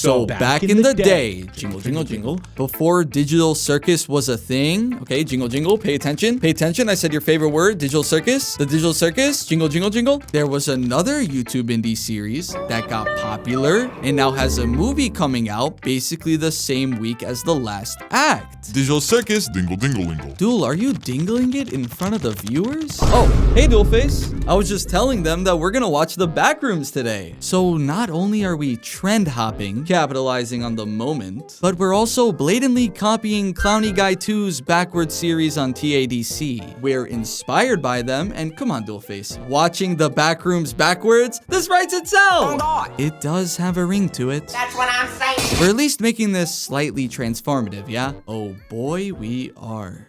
So back in the day, jingle, jingle, jingle, before digital circus was a thing, okay, jingle, jingle, pay attention, I said your favorite word, digital circus, the digital circus, jingle, jingle, jingle. There was another YouTube indie series that got popular and now has a movie coming out basically the same week as the last act. Digital circus, dingle, dingle, dingle. Duel, are you dingling it in front of the viewers? Oh, hey, Duelface. I was just telling them that we're gonna watch the Backrooms today. So not only are we trend hopping, capitalizing on the moment, but we're also blatantly copying Clowny Guy 2's backwards series on TADC. We're inspired by them, and come on, Duelface, watching the Backrooms backwards, this writes itself. It does have a ring to it. That's what I'm saying. We're at least making this slightly transformative, yeah? Oh boy, we are.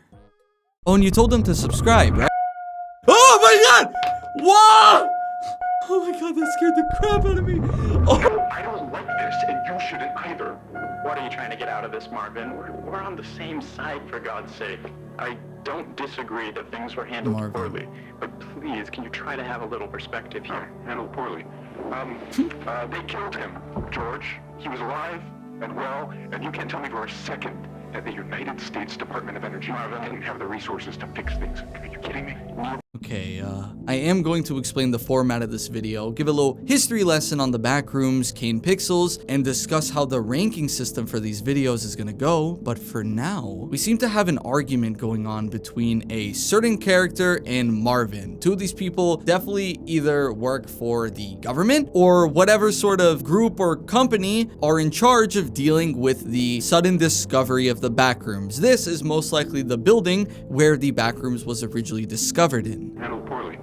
Oh, and you told them to subscribe, right? Oh my god! Whoa! Oh my god, that scared the crap out of me. Oh. I don't like this, and you shouldn't either. What are you trying to get out of this, Marvin? We're on the same side, for God's sake. I don't disagree that things were handled poorly, but please, can you try to have a little perspective here? Handled poorly. They killed him, George. He was alive and well, and you can't tell me for a second that the United States Department of Energy didn't have the resources to fix things. Are you kidding me? Okay, I am going to explain the format of this video, give a little history lesson on the Backrooms, Kane Pixels, and discuss how the ranking system for these videos is gonna go. But for now, we seem to have an argument going on between a certain character and Marvin. Two of these people definitely either work for the government or whatever sort of group or company are in charge of dealing with the sudden discovery of the Backrooms. This is most likely the building where the Backrooms was originally discovered in. Handled poorly.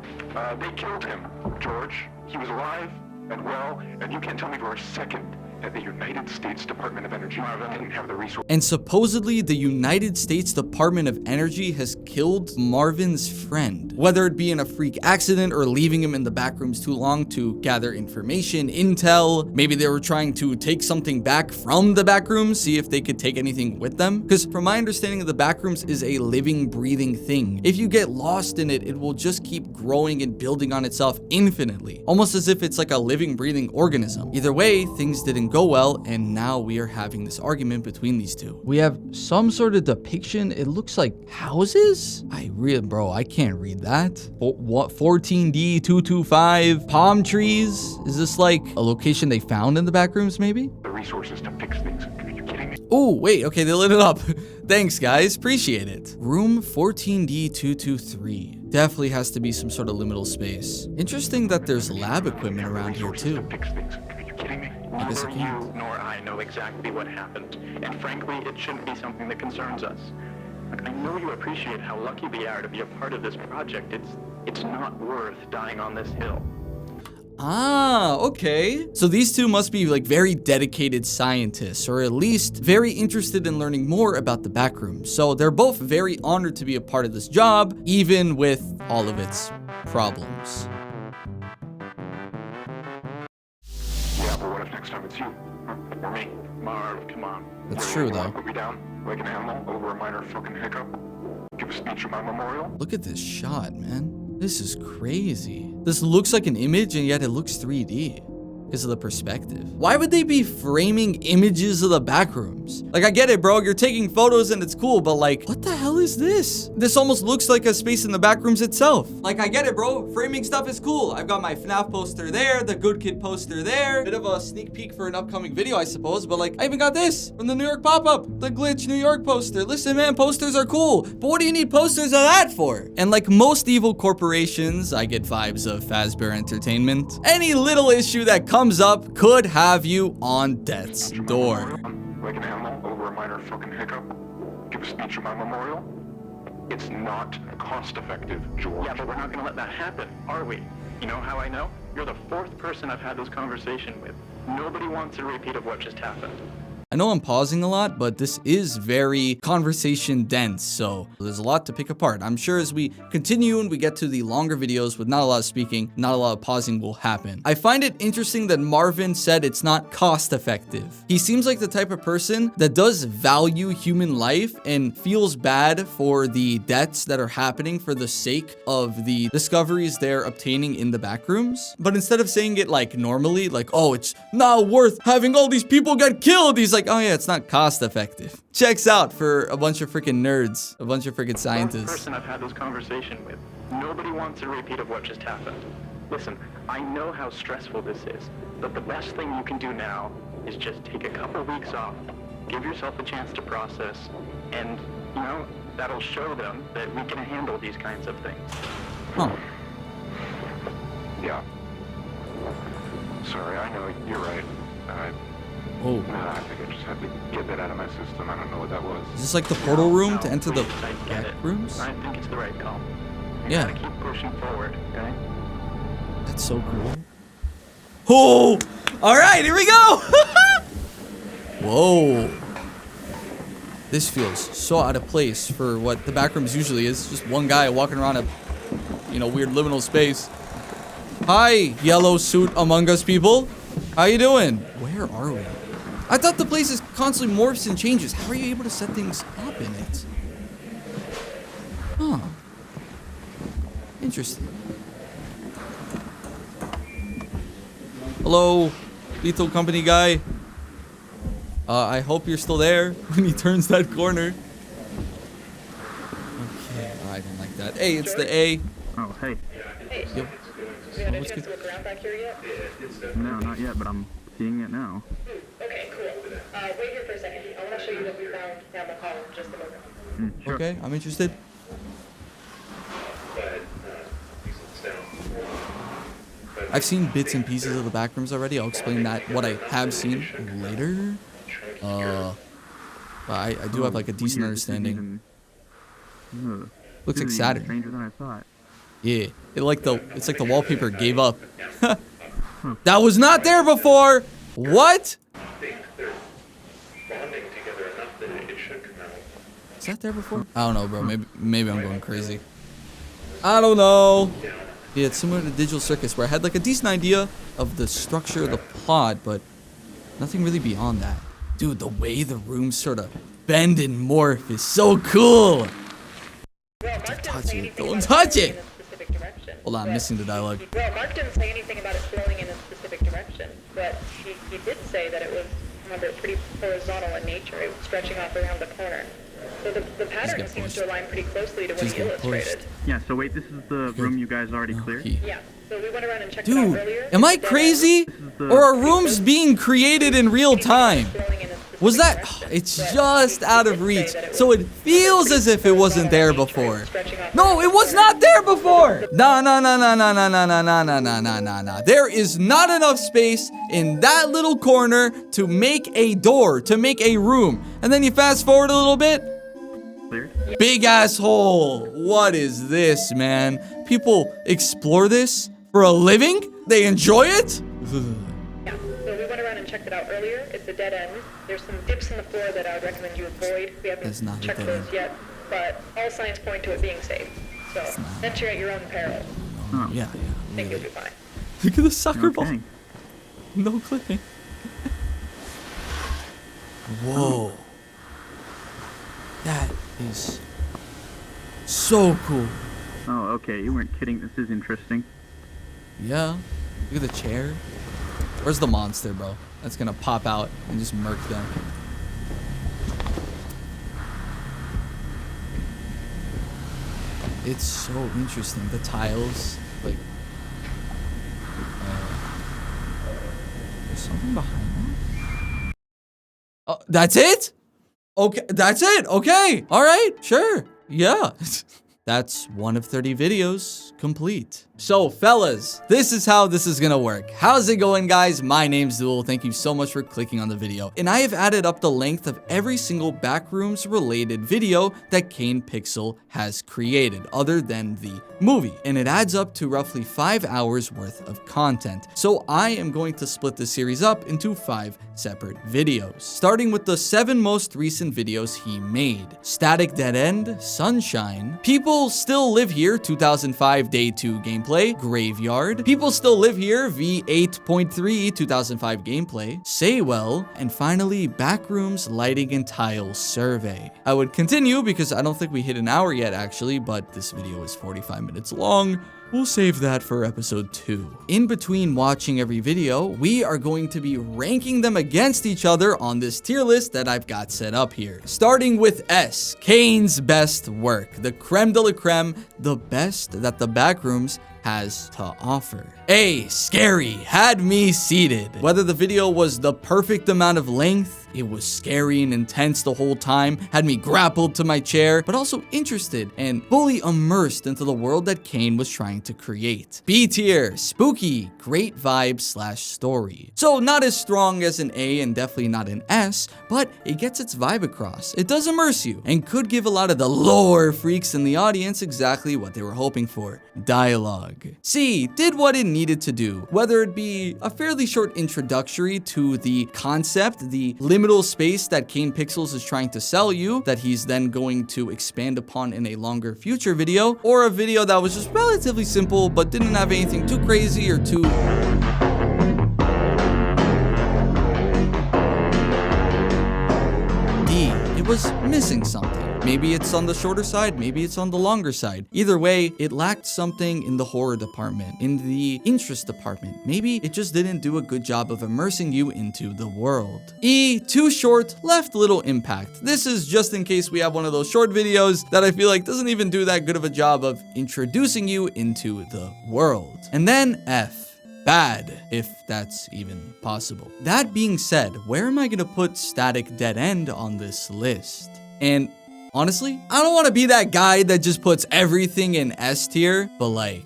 They killed him, George. He was alive and well, and you can't tell me for a second that the United States Department of Energy didn't have the resources. And supposedly the United States Department of Energy has killed Marvin's friend, whether it be in a freak accident or leaving him in the Backrooms too long to gather information, intel. Maybe they were trying to take something back from the Backrooms, see if they could take anything with them. Because from my understanding, the Backrooms is a living, breathing thing. If you get lost in it, it will just keep growing and building on itself infinitely, almost as if it's like a living, breathing organism. Either way, things didn't go well, and now we are having this argument between these two. We have some sort of depiction. It looks like houses. Bro, I can't read that. What 14D225 palm trees? Is this like a location they found in the Backrooms, maybe? The resources to fix things. Are you kidding me? Oh, wait, okay, they lit it up. Thanks, guys, appreciate it. Room 14D223. Definitely has to be some sort of liminal space. Interesting that there's lab equipment around here, too. Are you kidding me? Neither you nor I know exactly what happened, and frankly, it shouldn't be something that concerns us. Look, I know you appreciate how lucky we are to be a part of this project. It's not worth dying on this hill. Ah, okay. So these two must be like very dedicated scientists, or at least very interested in learning more about the Backrooms. So they're both very honored to be a part of this job, even with all of its problems. Yeah, but what if next time it's you? Or me? Marv, come on. That's true, though. Put me down like an animal over a minor fucking hiccup? Give a speech at my memorial? Look at this shot, man. This is crazy. This looks like an image, and yet it looks 3D. Because of the perspective. Why would they be framing images of the Backrooms? Like, I get it, bro. You're taking photos and it's cool, but like, what the hell is this? This almost looks like a space in the Backrooms itself. Like, I get it, bro. Framing stuff is cool. I've got my FNAF poster there, the Good Kid poster there. Bit of a sneak peek for an upcoming video, I suppose. But like, I even got this from the New York pop-up, the Glitch New York poster. Listen, man, posters are cool, but what do you need posters of that for? And like most evil corporations, I get vibes of Fazbear Entertainment. Any little issue that comes up could have you on death's door. Like an animal over a minor fucking hiccup? Give a speech at my memorial? It's not cost effective, George. Yeah, but we're not gonna let that happen, are we? You know how I know? You're the fourth person I've had this conversation with. Nobody wants a repeat of what just happened. I know I'm pausing a lot, but this is very conversation dense, so there's a lot to pick apart. I'm sure as we continue and we get to the longer videos with not a lot of speaking, not a lot of pausing will happen. I find it interesting that Marvin said it's not cost effective. He seems like the type of person that does value human life and feels bad for the deaths that are happening for the sake of the discoveries they're obtaining in the backrooms. But instead of saying it like normally, like, oh, it's not worth having all these people get killed, he's like, oh yeah, it's not cost effective. Checks out for a bunch of freaking nerds, a bunch of freaking scientists. One person I've had this conversation with, nobody wants a repeat of what just happened. Listen, I know how stressful this is, but the best thing you can do now is just take a couple weeks off, give yourself a chance to process, and, you know, that'll show them that we can handle these kinds of things. Huh. Yeah. Sorry, I know, you're right. Oh. I think I just had to get that out of my system. I don't know what that was. Is this like the portal room to enter the I get it. backrooms? I think it's the right call. You Yeah. gotta keep pushing forward, okay? That's so cool. Oh! Alright, here we go! Whoa. This feels so out of place for what the backrooms usually is. Just one guy walking around a, you know, weird liminal space. Hi, yellow suit among us people. How you doing? Where are we? I thought the place is constantly morphs and changes. How are you able to set things up in it? Huh. Interesting. Hello, Lethal Company guy. I hope you're still there when he turns that corner. Okay, I don't like that. Hey, it's the A. Oh, hey. Hey, Yep. have you had a What's chance good? to look around back here yet? No, not yet, but I'm seeing it now. Okay, cool. Wait here for a second. I want to show you what we found down the hall in just a moment. Sure. Okay, I'm interested. I've seen bits and pieces of the backrooms already. I'll explain that, what I have seen later. But I do have like a decent Weird, this isn't understanding. even- Looks like this is even Saturn. stranger than I thought. Yeah, it's like the wallpaper gave up. That was not there before. What? Is that there before? I don't know, bro. Maybe I'm going crazy. I don't know. Yeah, it's similar to Digital Circus, where I had like a decent idea of the structure of the plot, but nothing really beyond that. Dude, the way the rooms sort of bend and morph is so cool. Well, Mark didn't touch say it. anything Don't about touch flowing it. in a specific direction, Hold on, I'm but- missing the dialogue. Well, Mark didn't say anything about it flowing in a specific direction, but he did say that it was, remember, pretty horizontal in nature. It was stretching off around the corner. So the pattern getting seems pushed. to align pretty closely to what She's he getting illustrated. pushed. Yeah, so wait, this is the room you guys already cleared? Okay. Yeah, so we went around and checked it out Dude, earlier. am I It's a dead crazy? end. the- Or are rooms being created in real time? Flowing in a specific Was that? direction, It's but just he out did of say reach. that So it feels pretty as if it wasn't there horizontal in nature. before. Stretching off No, around it the was corner. not there before. No. There is not enough space in that little corner to make a door, to make a room. And then you fast forward a little bit. Cleared? Big asshole. What is this, man? People explore this for a living? They enjoy it? Yeah, so we went around and checked it out earlier. It's a dead end. There's some dips in the floor that I would recommend you avoid. We That's haven't not a checked dead those end. yet, but all signs point to it being safe. So enter at your own peril. Oh, Yeah, I think you'll really. be fine. Look at the soccer ball. okay. No clipping. Whoa. That is so cool. Oh, okay, you weren't kidding. This is interesting. Yeah. Look at the chair. Where's the monster, bro? That's gonna pop out and just murk them. It's so interesting. The tiles, like, there's something behind that. Oh, that's it? Okay, that's it. Okay. All right. Sure. Yeah. That's one of 30 videos complete. So fellas, this is how this is gonna work. How's it going, guys? My name's Duel. Thank you so much for clicking on the video. And I have added up the length of every single Backrooms related video that Kane Pixel has created, other than the movie. And it adds up to roughly 5 hours worth of content. So I am going to split this series up into 5 separate videos, starting with the 7 most recent videos he made. Static Dead End, Sunshine, People Still Live Here 2005 Day 2 gameplay, Graveyard, People Still Live Here V8.3 2005 gameplay, SAYWELL, and finally Backrooms Lighting and Tile Survey. I would continue because I don't think we hit an hour yet actually, but this video is 45 minutes long. We'll save that for episode 2. In between watching every video, we are going to be ranking them against each other on this tier list that I've got set up here. Starting with S, Kane's best work, the creme de la creme, the best that the Backrooms has to offer. A, scary, had me seated. Whether the video was the perfect amount of length, it was scary and intense the whole time, had me grappled to my chair, but also interested and fully immersed into the world that Kane was trying to create. B tier, spooky, great vibe / story. So not as strong as an A and definitely not an S, but it gets its vibe across. It does immerse you and could give a lot of the lore freaks in the audience exactly what they were hoping for. Dialogue. C, did what it needed to do, whether it be a fairly short introductory to the concept, the liminal space that Kane Pixels is trying to sell you, that he's then going to expand upon in a longer future video, or a video that was just relatively simple but didn't have anything too crazy or too... D, it was missing something. Maybe it's on the shorter side, maybe it's on the longer side. Either way, it lacked something in the horror department, in the interest department. Maybe it just didn't do a good job of immersing you into the world. E, too short, left little impact. This is just in case we have one of those short videos that I feel like doesn't even do that good of a job of introducing you into the world. And then F, bad, if that's even possible. That being said, where am I gonna put Static Dead End on this list? And honestly, I don't want to be that guy that just puts everything in S tier, but like,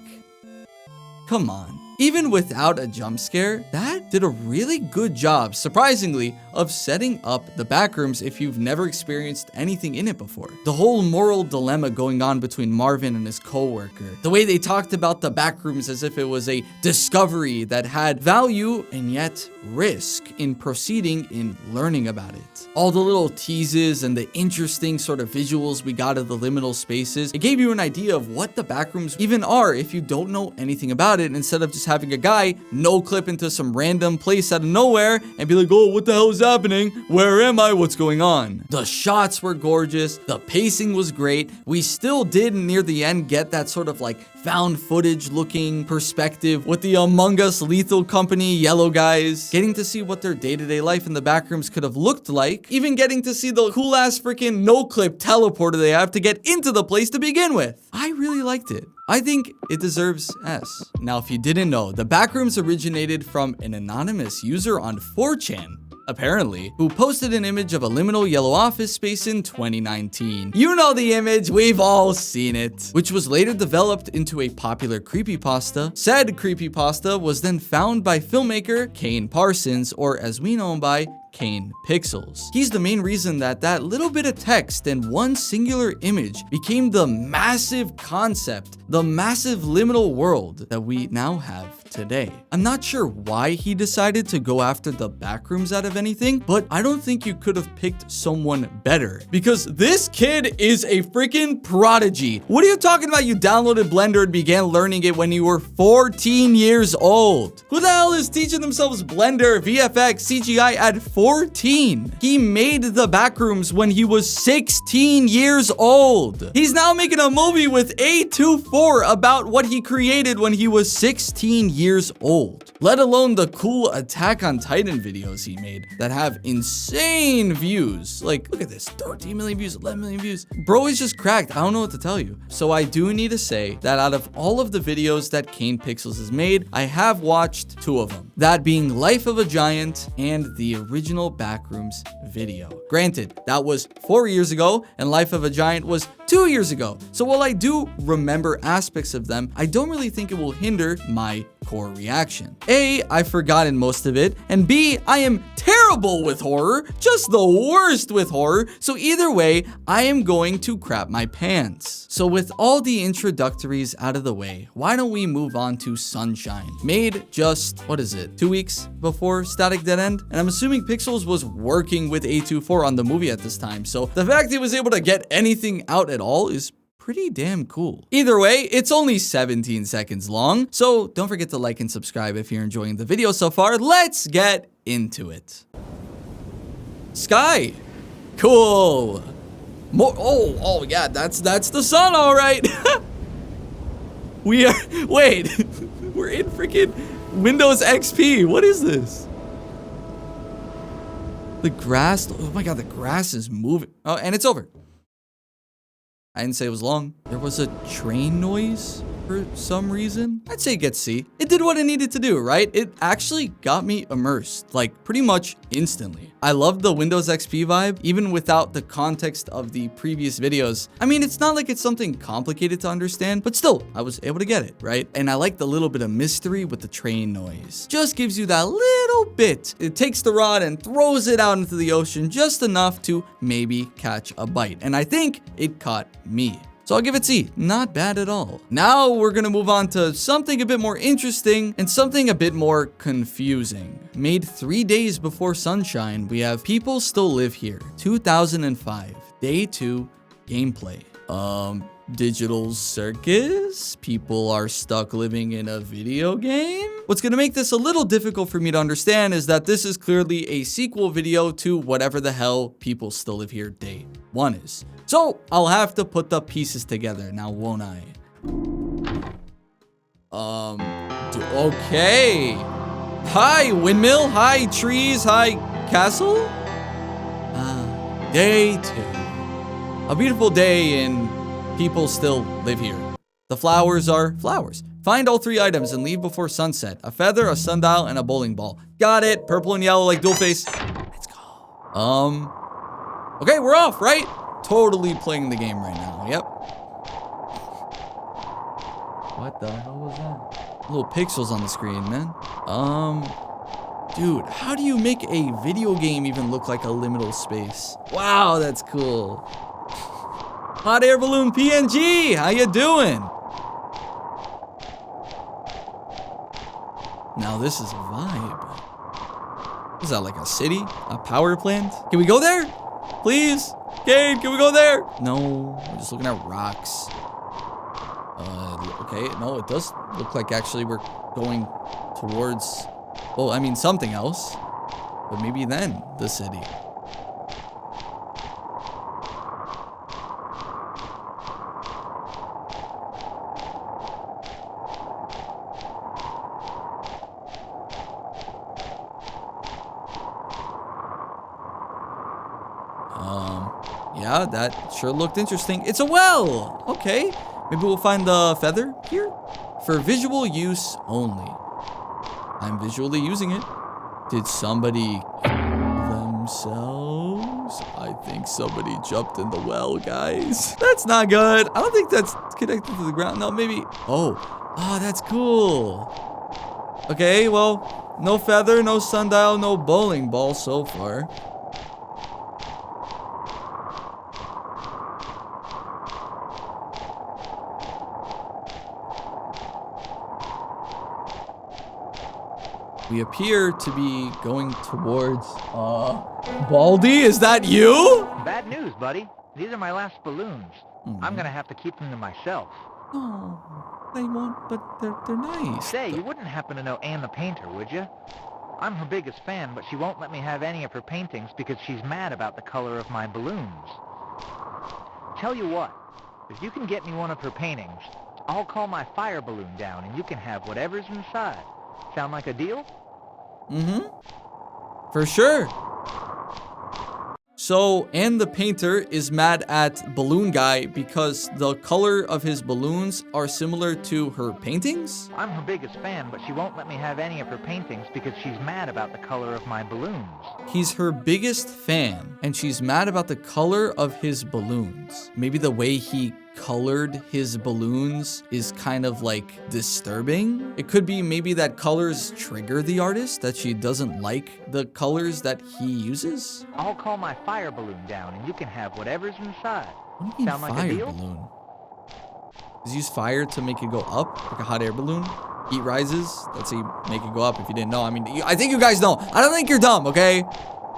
come on. Even without a jump scare, that did a really good job, surprisingly, of setting up the Backrooms if you've never experienced anything in it before. The whole moral dilemma going on between Marvin and his coworker. The way they talked about the Backrooms as if it was a discovery that had value and yet risk in proceeding in learning about it. All the little teases and the interesting sort of visuals we got of the liminal spaces, it gave you an idea of what the Backrooms even are if you don't know anything about it, instead of just having a guy no clip into some random place out of nowhere and be like, oh, what the hell is happening? Where am I? What's going on? The shots were gorgeous. The pacing was great. We still did near the end get that sort of like found footage looking perspective with the Among Us Lethal Company yellow guys, getting to see what their day-to-day life in the Backrooms could have looked like, even getting to see the cool ass freaking no clip teleporter they have to get into the place to begin with. I really liked it. I think it deserves S. Now, if you didn't know, the Backrooms originated from an anonymous user on 4chan, apparently, who posted an image of a liminal yellow office space in 2019. You know the image, we've all seen it, which was later developed into a popular creepypasta. Said creepypasta was then found by filmmaker Kane Parsons, or as we know him by, Kane Pixels. He's the main reason that that little bit of text and one singular image became the massive concept, the massive liminal world that we now have today. I'm not sure why he decided to go after the Backrooms out of anything, but I don't think you could have picked someone better, because this kid is a freaking prodigy. What are you talking about? You downloaded Blender and began learning it when you were 14 years old. Who the hell is teaching themselves Blender, VFX, CGI at 14? He made the Backrooms when he was 16 years old. He's now making a movie with A24 about what he created when he was 16 years years old, let alone the cool Attack on Titan videos he made that have insane views. Like, look at this, 13 million views, 11 million views. Bro is just cracked. I don't know what to tell you. So I do need to say that out of all of the videos that Kane Pixels has made, I have watched 2 of them. That being Life of a Giant and the original Backrooms video. Granted, that was 4 years ago and Life of a Giant was 2 years ago. So while I do remember aspects of them, I don't really think it will hinder my core reaction. A, I've forgotten most of it, and B, I am terrible with horror, just the worst with horror, so either way, I am going to crap my pants. So with all the introductories out of the way, why don't we move on to Sunshine? Made just, what is it, 2 weeks before Static Dead End? And I'm assuming Pixels was working with A24 on the movie at this time, so the fact he was able to get anything out at all is pretty damn cool. Either way, it's only 17 seconds long, so don't forget to like and subscribe if you're enjoying the video so far. Let's get into it. Sky. Cool. More. Oh yeah, that's the sun, all right. We are, wait, we're in freaking Windows XP. What is this? The grass, oh my God, the grass is moving. Oh, and it's over. I didn't say it was long. There was a train noise for some reason. I'd say get C. It did what it needed to do, right? It actually got me immersed, like pretty much instantly. I love the Windows XP vibe, even without the context of the previous videos. I mean, it's not like it's something complicated to understand, but still, I was able to get it, right? And I like the little bit of mystery with the train noise. Just gives you that little bit. It takes the rod and throws it out into the ocean just enough to maybe catch a bite. And I think it caught me. So I'll give it C. Not bad at all. Now we're gonna move on to something a bit more interesting and something a bit more confusing. Made 3 days before Sunshine, we have People Still Live Here, 2005, Day 2 gameplay. Digital circus? People are stuck living in a video game? What's gonna make this a little difficult for me to understand is that this is clearly a sequel video to whatever the hell People Still Live Here Day 1 is. So I'll have to put the pieces together now, won't I? Okay. Hi, windmill. Hi, trees. Hi, castle. Day 2. A beautiful day and people still live here. The flowers are flowers. Find all 3 items and leave before sunset. A feather, a sundial, and a bowling ball. Got it. Purple and yellow like dual face. Let's go. Okay, we're off, right? Totally playing the game right now. Yep. What the hell was that? Little pixels on the screen, man. Dude, how do you make a video game even look like a liminal space? Wow, that's cool. Hot air balloon PNG, how you doing? Now this is a vibe. Is that like a city? A power plant? Can we go there? Please? Kane, can we go there? No, we're just looking at rocks. Okay, no, it does look like actually we're going towards, well, I mean something else, but maybe then the city. Yeah, that sure looked interesting. It's a well! Okay, maybe we'll find the feather here? For visual use only. I'm visually using it. Did somebody kill themselves? I think somebody jumped in the well, guys. That's not good. I don't think that's connected to the ground. No, maybe. Oh, that's cool. Okay, well, no feather, no sundial, no bowling ball so far. We appear to be going towards, Baldy, is that you? Bad news, buddy. These are my last balloons. I'm gonna have to keep them to myself. Oh, they won't, but they're nice. Say, you wouldn't happen to know Anne the painter, would you? I'm her biggest fan, but she won't let me have any of her paintings because she's mad about the color of my balloons. Tell you what, if you can get me one of her paintings, I'll call my fire balloon down and you can have whatever's inside. Sound like a deal? Mm-hmm. For sure. So, and the painter is mad at Balloon Guy because the color of his balloons are similar to her paintings? I'm her biggest fan, but she won't let me have any of her paintings because she's mad about the color of my balloons. He's her biggest fan, and she's mad about the color of his balloons. Maybe the way he colored his balloons is kind of like disturbing. It could be maybe that colors trigger the artist, that she doesn't like the colors that he uses. I'll call my fire balloon down and you can have whatever's inside. What do you mean Sound like a fire deal? balloon? Does he use fire to make it go up, like a hot air balloon? Heat rises, that's how you make it go up if you didn't know. I mean, I think you guys know. I don't think you're dumb, okay?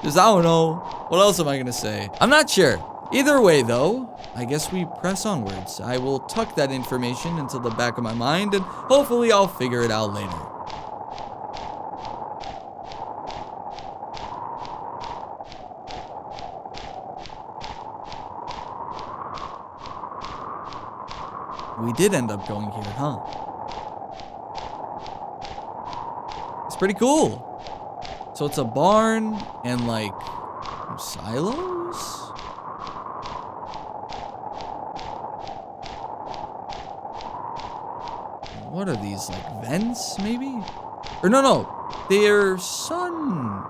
Just, I don't know. What else am I gonna say? I'm not sure. Either way, though, I guess we press onwards. I will tuck that information into the back of my mind, and hopefully I'll figure it out later. We did end up going here, huh? It's pretty cool. So it's a barn and like silos? What are these, like vents maybe? Or no, they're sun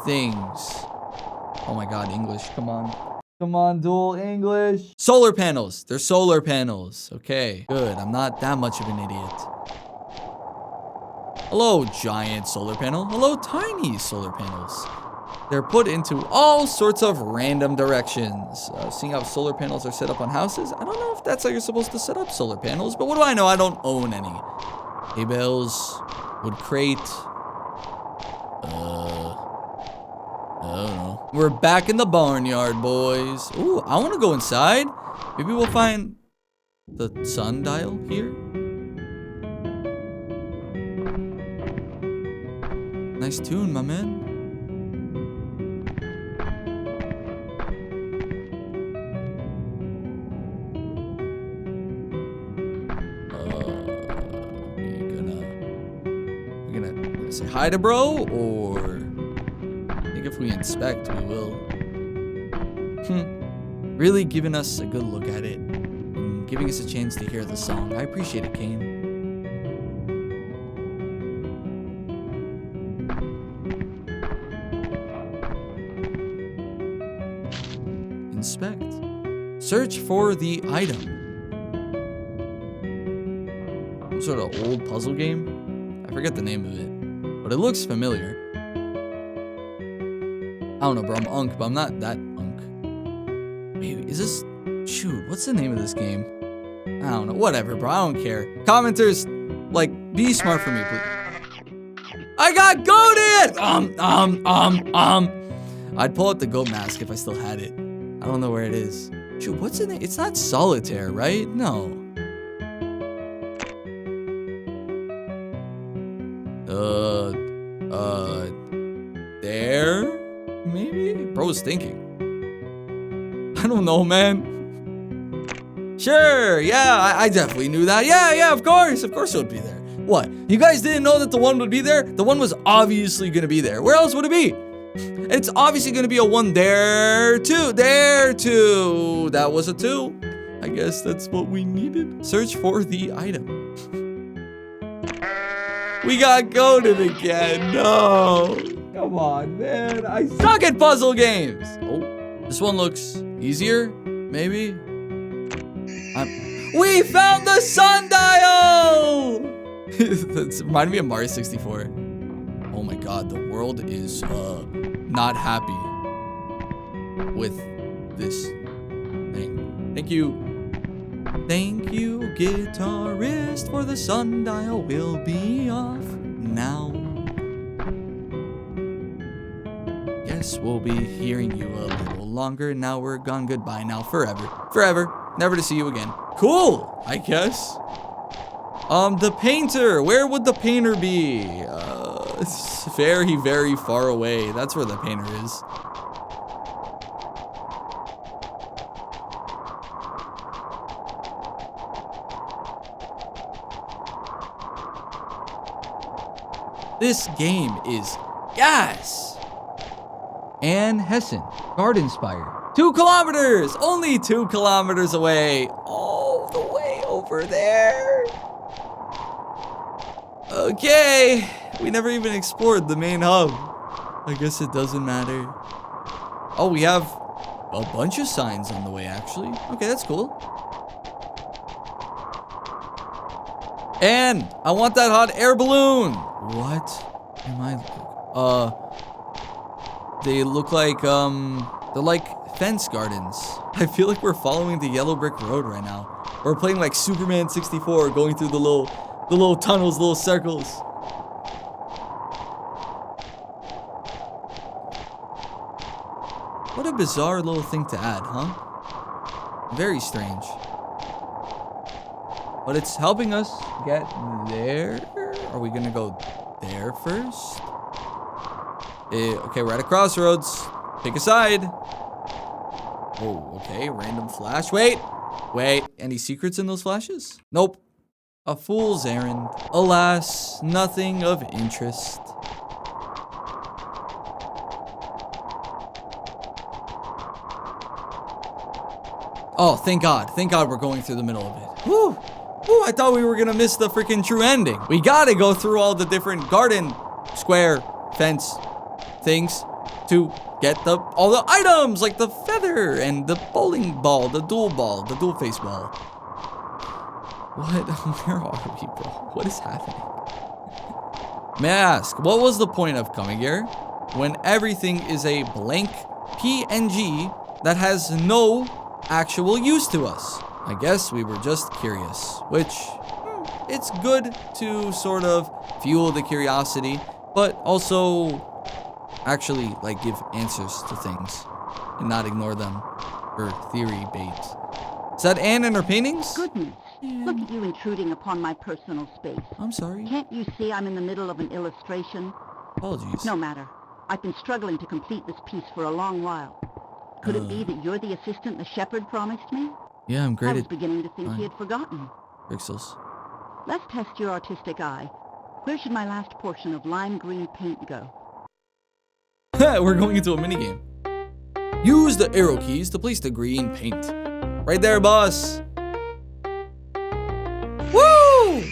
things. Oh my god, English, come on. Come on, dual English. Solar panels. They're solar panels. Okay, good. I'm not that much of an idiot. Hello, giant solar panel. Hello, tiny solar panels. They're put into all sorts of random directions. Seeing how solar panels are set up on houses, I don't know if that's how you're supposed to set up solar panels, but what do I know? I don't own any. Hay bales, wood crate. I don't know. We're back in the barnyard, boys. Ooh, I want to go inside. Maybe we'll find the sundial here. Nice tune, my man. We're gonna say hi to bro, or I think if we inspect, we will. Really giving us a good look at it and giving us a chance to hear the song. I appreciate it, Kane. Inspect. Search for the item. Some sort of old puzzle game. I forget the name of it, but it looks familiar. I don't know, bro. I'm unk, but I'm not that unk. Wait, is this... Shoot, what's the name of this game? I don't know. Whatever, bro. I don't care. Commenters, like, be smart for me, please. I got goated! I'd pull out the goat mask if I still had it. I don't know where it is. Shoot, what's the name? It's not solitaire, right? No. There? Maybe? Bro's thinking. I don't know, man. Sure, yeah, I definitely knew that. Yeah, of course it would be there. What? You guys didn't know that the one would be there? The one was obviously gonna be there. Where else would it be? It's obviously gonna be a one there, two, there, two. That was a two. I guess that's what we needed. Search for the item. We got goated again. No. Come on, man. I suck at puzzle games. Oh, this one looks easier, maybe. We found the sundial! That's reminded me of Mario 64. Oh my god, the world is not happy with this thing. Thank you. Thank you, guitarist, for the sundial will be off now. Guess we'll be hearing you a little longer. Now we're gone. Goodbye now. Forever. Forever. Never to see you again. Cool, I guess. The painter. Where would the painter be? It's very, very far away. That's where the painter is. This game is gas. Ann Hessen, Garden Spire. 2 kilometers! Only 2 kilometers away. All the way over there. Okay. We never even explored the main hub. I guess it doesn't matter. Oh, we have a bunch of signs on the way, actually. Okay, that's cool. And I want that hot air balloon. What am I? They look like, they're like fence gardens. I feel like we're following the yellow brick road right now. We're playing like Superman 64, going through the little tunnels, little circles. What a bizarre little thing to add, huh? Very strange. But it's helping us get there. Are we gonna go there first? Okay, we're at a crossroads. Pick a side. Oh, okay, random flash. Wait. Any secrets in those flashes? Nope. A fool's errand. Alas, nothing of interest. Oh, thank God. Thank God we're going through the middle of it. Whew. Ooh, I thought we were gonna miss the freaking true ending. We gotta go through all the different garden, square, fence things to get all the items, like the feather and the bowling ball, the dual face ball. What? Where are we, bro? What is happening? May I ask, what was the point of coming here when everything is a blank PNG that has no actual use to us? I guess we were just curious, which it's good to sort of fuel the curiosity, but also actually like give answers to things and not ignore them for theory bait. Is that Anne and her paintings? Goodness, look at you intruding upon my personal space. I'm sorry. Can't you see I'm in the middle of an illustration? Apologies. No matter. I've been struggling to complete this piece for a long while. Could it be that you're the assistant the shepherd promised me? Yeah, I'm great. I was beginning to think he had forgotten. Pixels. Let's test your artistic eye. Where should my last portion of lime green paint go? We're going into a minigame. Use the arrow keys to place the green paint. Right there, boss. Woo!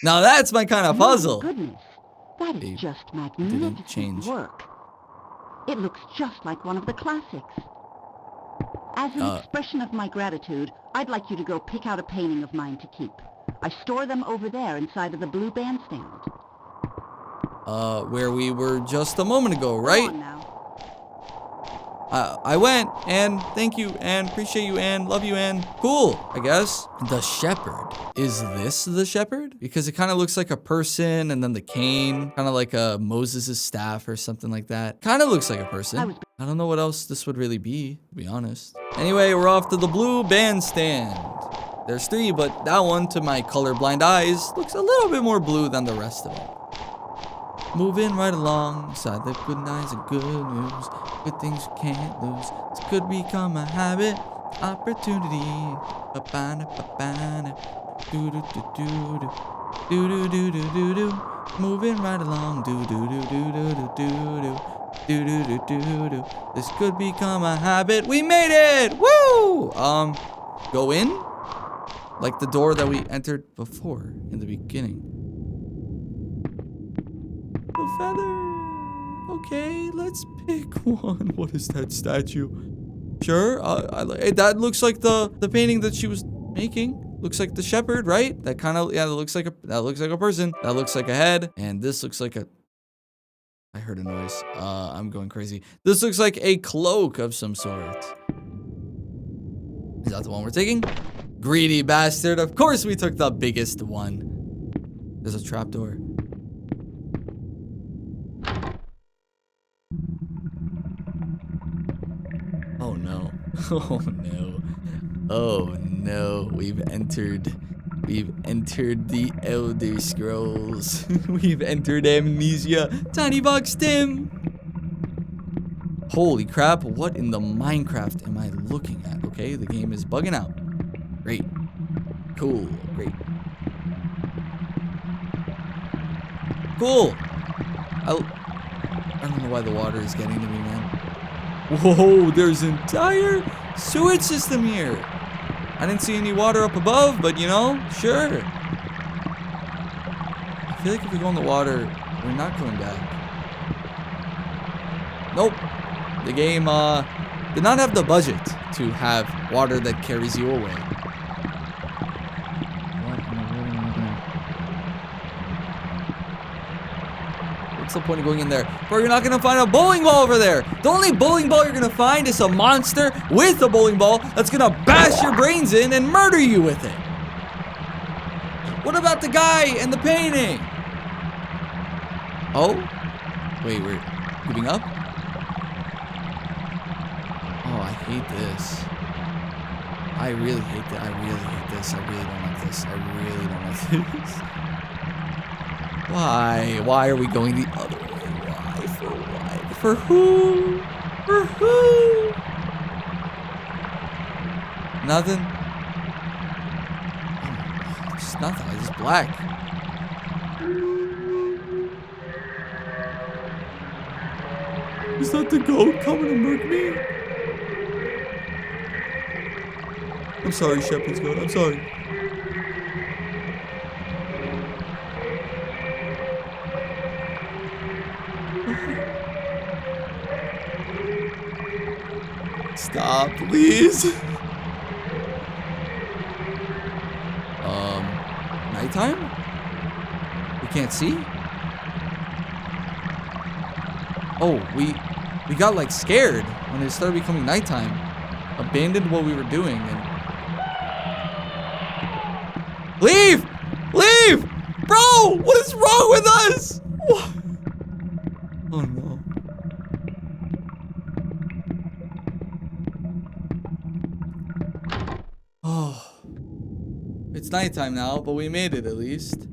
Now that's my kind of puzzle. Goodness, that is just magnificent work. It looks just like one of the classics. As an expression of my gratitude, I'd like you to go pick out a painting of mine to keep. I store them over there inside of the blue bandstand. Where we were just a moment ago, right? Go on now. I went, and thank you, and appreciate you, and love you, and cool, I guess. The shepherd. Is this the shepherd? Because it kind of looks like a person, and then the cane, kind of like a Moses' staff or something like that. Kind of looks like a person. I don't know what else this would really be, to be honest. Anyway, we're off to the blue bandstand. There's 3, but that one, to my colorblind eyes, looks a little bit more blue than the rest of them. Moving right along, beside the good nights and good news. Good things you can't lose. This could become a habit, opportunity. Ba-ba-na, ba-ba-na. Do-do-do-do-do. Do-do-do-do-do-do. Moving right along. Do-do-do-do-do-do-do. Do-do-do-do-do. This could become a habit. We made it! Woo! Go in? Like the door that we entered before in the beginning. The feather. Okay, let's pick one. What is that statue? Sure, that looks like the painting that she was making. Looks like the shepherd, right? That kind of, yeah, that looks like a person. That looks like a head, and this looks like a. I heard a noise. I'm going crazy. This looks like a cloak of some sort. Is that the one we're taking? Greedy bastard. Of course we took the biggest one. There's a trapdoor. Oh no. Oh no. Oh no. We've entered the Elder Scrolls. We've entered amnesia. Tiny Box Tim. Holy crap, what in the Minecraft am I looking at? Okay, the game is bugging out. Great. Cool, great. Cool. I don't know why the water is getting to me, man. Whoa, there's an entire sewage system here. I didn't see any water up above, but you know, sure. I feel like if we go in the water, we're not coming back. Nope. The game did not have the budget to have water that carries you away. What's the point of going in there? Bro, you're not gonna find a bowling ball over there. The only bowling ball you're gonna find is a monster with a bowling ball that's gonna bash your brains in and murder you with it. What about the guy and the painting? Oh? Wait, we're giving up? Oh, I hate this. I really hate that. I really hate this. I really don't like this. I really don't like this. Why? Why are we going the other way? Why? For what? For who? For who? Nothing? It's just nothing. It's just black. Is that the goat coming to murk me? I'm sorry, Shepherd's goat. I'm sorry. Stop, please. Nighttime? We can't see? Oh, we got like scared when it started becoming nighttime. Abandoned what we were doing and leave! Leave! Bro, what is wrong with us? What? Oh no. Oh. It's nighttime now, but we made it at least.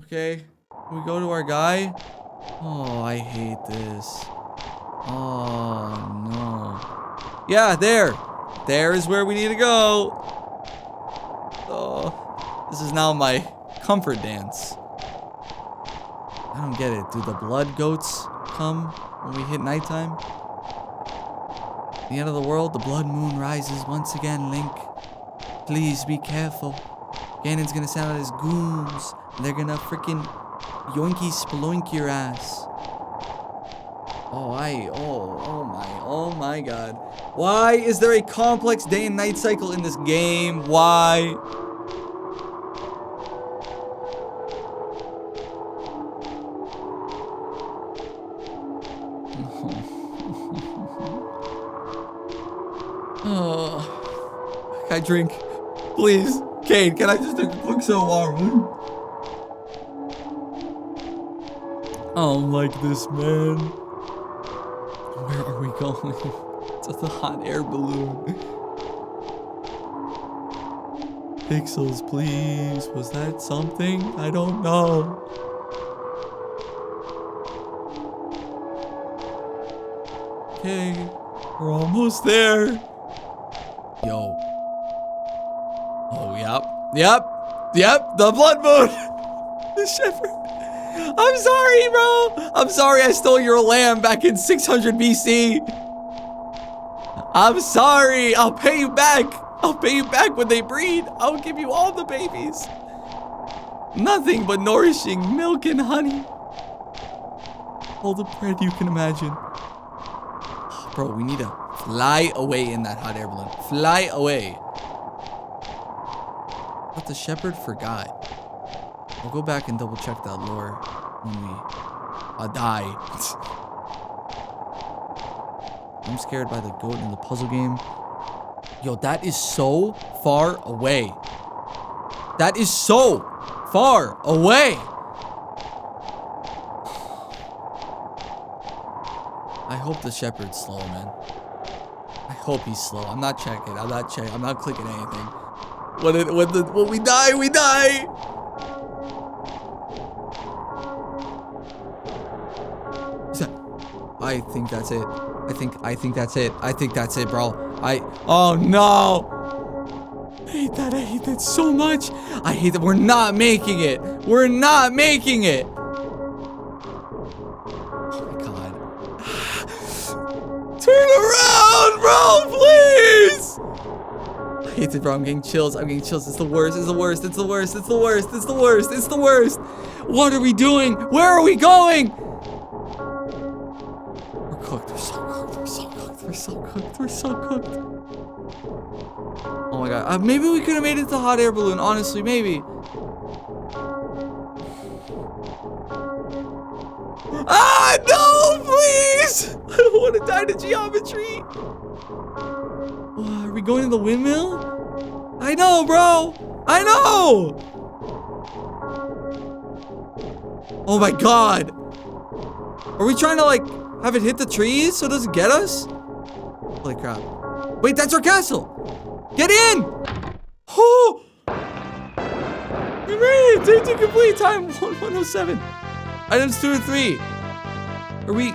Okay. Can we go to our guy? Oh, I hate this. Oh no. Yeah, there. There is where we need to go. Oh, this is now my comfort dance. I don't get it. Do the blood goats come when we hit nighttime? The end of the world, the blood moon rises once again, Link. Please be careful. Ganon's gonna send out his goons. And they're gonna freaking yoinky sploink your ass. Oh my god. Why is there a complex day and night cycle in this game? Why? Oh, can I drink? Please. Kane, can I just drink a quick so warm? I don't like this, man. Where are we going? To the hot air balloon. Pixels, please. Was that something? I don't know. Okay. We're almost there. Yo. Oh, yep. The blood moon. The shepherd. I'm sorry, bro. I'm sorry I stole your lamb back in 600 BC. I'm sorry. I'll pay you back. I'll pay you back when they breed. I'll give you all the babies. Nothing but nourishing milk and honey. All the bread you can imagine. Bro, we need to fly away in that hot air balloon. Fly away. But the shepherd forgot. I'll go back and double check that lore when we die. I'm scared by the goat in the puzzle game. Yo, that is so far away. That is so far away. I hope the shepherd's slow, man. I hope he's slow. I'm not checking. I'm not clicking anything. When we die, we die. I think that's it. I think that's it. I think that's it, bro. Oh no. I hate that so much. I hate that we're not making it. We're not making it. Oh my God. Turn around, bro, please. I hate it, bro. I'm getting chills. I'm getting chills. It's the worst. It's the worst. It's the worst. It's the worst. It's the worst. It's the worst. What are we doing? Where are we going? We're cooked. We're so cooked. We're so cooked. We're so cooked. We're so cooked. Oh my God. Maybe we could have made it to hot air balloon. Honestly, maybe. Ah, no, please. I don't want to die to geometry. Are we going to the windmill? I know, bro. I know. Oh my God. Are we trying to like have it hit the trees so it doesn't get us? Holy crap. Wait, that's our castle. Get in. Oh. We made it. 2 complete. Time 107. Items 2 and 3. Are we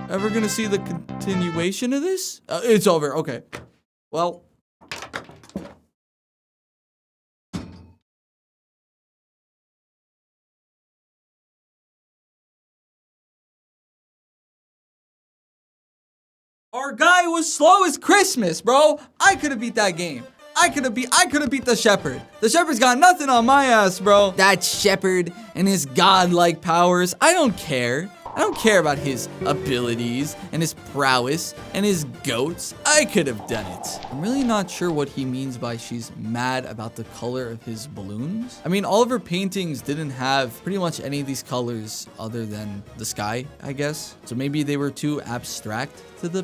ever gonna see the continuation of this? It's over. Okay. Well. Our guy was slow as Christmas, bro. I could have beat that game. I could have beat the Shepherd. The Shepherd's got nothing on my ass, bro. That Shepherd and his godlike powers. I don't care. I don't care about his abilities and his prowess and his goats. I could have done it. I'm really not sure what he means by she's mad about the color of his balloons. I mean, all of her paintings didn't have pretty much any of these colors other than the sky, I guess. So maybe they were too abstract to the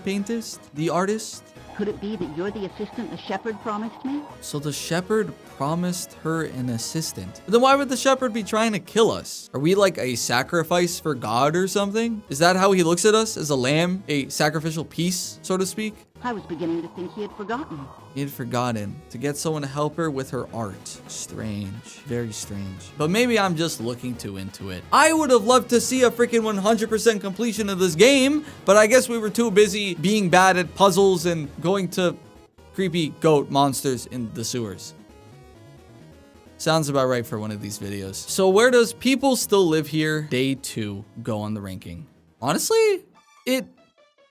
the artist. Could it be that you're the assistant the Shepherd promised me? So the Shepherd promised her an assistant. But then why would the Shepherd be trying to kill us? Are we like a sacrifice for God or something? Is that how he looks at us? As a lamb? A sacrificial piece, so to speak? I was beginning to think he had forgotten. He had forgotten to get someone to help her with her art. Strange. Very strange. But maybe I'm just looking too into it. I would have loved to see a freaking 100% completion of this game, but I guess we were too busy being bad at puzzles and going to creepy goat monsters in the sewers. Sounds about right for one of these videos. So where does people still live here? Day 2 go on the ranking. Honestly,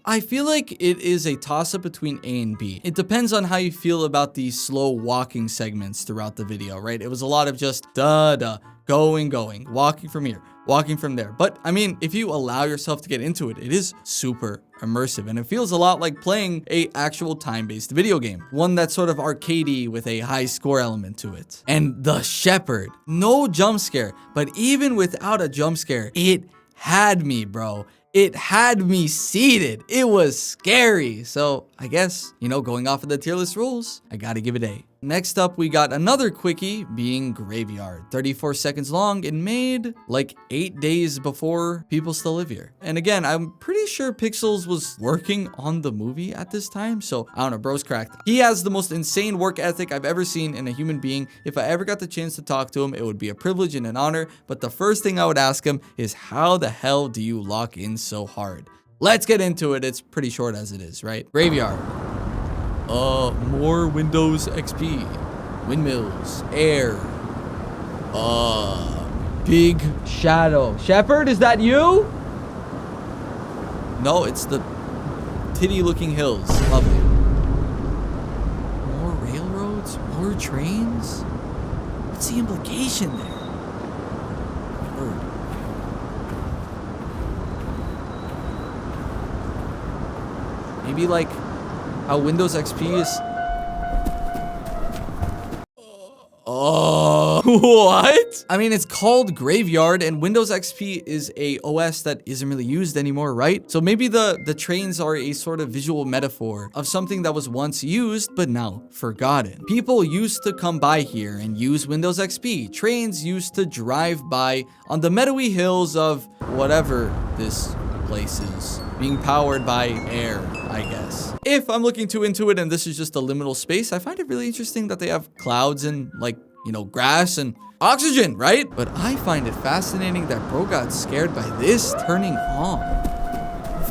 I feel like it is a toss-up between A and B. It depends on how you feel about the slow walking segments throughout the video, right? It was a lot of just going, walking from here, walking from there. But I mean, if you allow yourself to get into it, it is super immersive and it feels a lot like playing a actual time-based video game. One that's sort of arcadey with a high score element to it. And the Shepherd, no jump scare, but even without a jump scare, it had me, bro. It had me seated. It was scary. So I guess, you know, going off of the tier list rules, I gotta give it A. Next up, we got another quickie being Graveyard. 34 seconds long and made like 8 days before People Still Live Here. And again, I'm pretty sure Pixels was working on the movie at this time. So I don't know, bro's cracked. He has the most insane work ethic I've ever seen in a human being. If I ever got the chance to talk to him, it would be a privilege and an honor. But the first thing I would ask him is, how the hell do you lock in so hard? Let's get into it. It's pretty short as it is, right? Graveyard. More Windows XP. Windmills. Air. Big shadow. Shepherd, is that you? No, it's the titty-looking hills. Lovely. More railroads? More trains? What's the implication there? Bird. Maybe like how Windows XP is... What? I mean, it's called Graveyard, and Windows XP is a OS that isn't really used anymore, right? So maybe the trains are a sort of visual metaphor of something that was once used, but now forgotten. People used to come by here and use Windows XP. Trains used to drive by on the meadowy hills of whatever this place is, being powered by air, I guess. If I'm looking too into it and this is just a liminal space, I find it really interesting that they have clouds and, like, you know, grass and oxygen, right? But I find it fascinating that bro got scared by this turning on.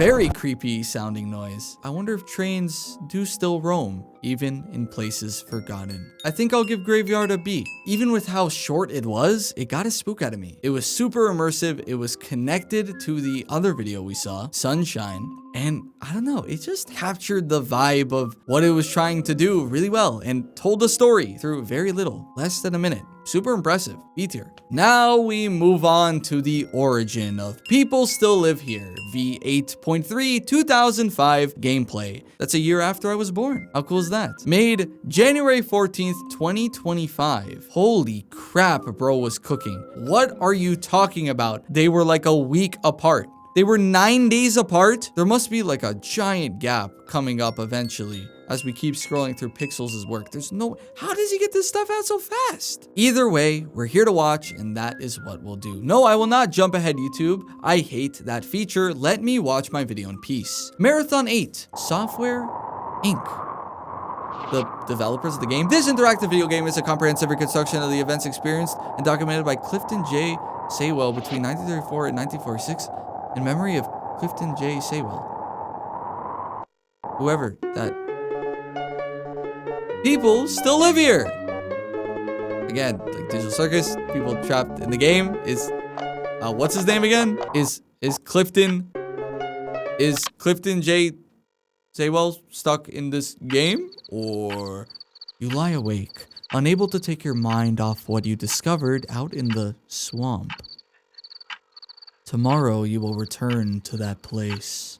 very creepy sounding noise. I wonder if trains do still roam, even in places forgotten. I think I'll give Graveyard a B. Even with how short it was, it got a spook out of me. It was super immersive. It was connected to the other video we saw, Sunshine. And I don't know, it just captured the vibe of what it was trying to do really well and told a story through very little, less than a minute. Super impressive, B tier. Now we move on to the origin of People Still Live Here, V8.3 2005 gameplay. That's a year after I was born. How cool is that? Made January 14th, 2025. Holy crap, bro was cooking. What are you talking about? They were like a week apart. They were 9 days apart. There must be like a giant gap coming up eventually as we keep scrolling through Pixels' work. There's no, how does he get this stuff out so fast? Either way, we're here to watch, and that is what we'll do. No, I will not jump ahead, YouTube. I hate that feature. Let me watch my video in peace. Marathon 8, Software Inc. The developers of the game. This interactive video game is a comprehensive reconstruction of the events experienced and documented by Clifton J. Saywell between 1934 and 1946. In memory of Clifton J. Saywell. Whoever that. People still live here. Again, like Digital Circus, people trapped in the game is, what's his name again? Is Clifton J. Saywell stuck in this game? Or you lie awake, unable to take your mind off what you discovered out in the swamp. Tomorrow you will return to that place.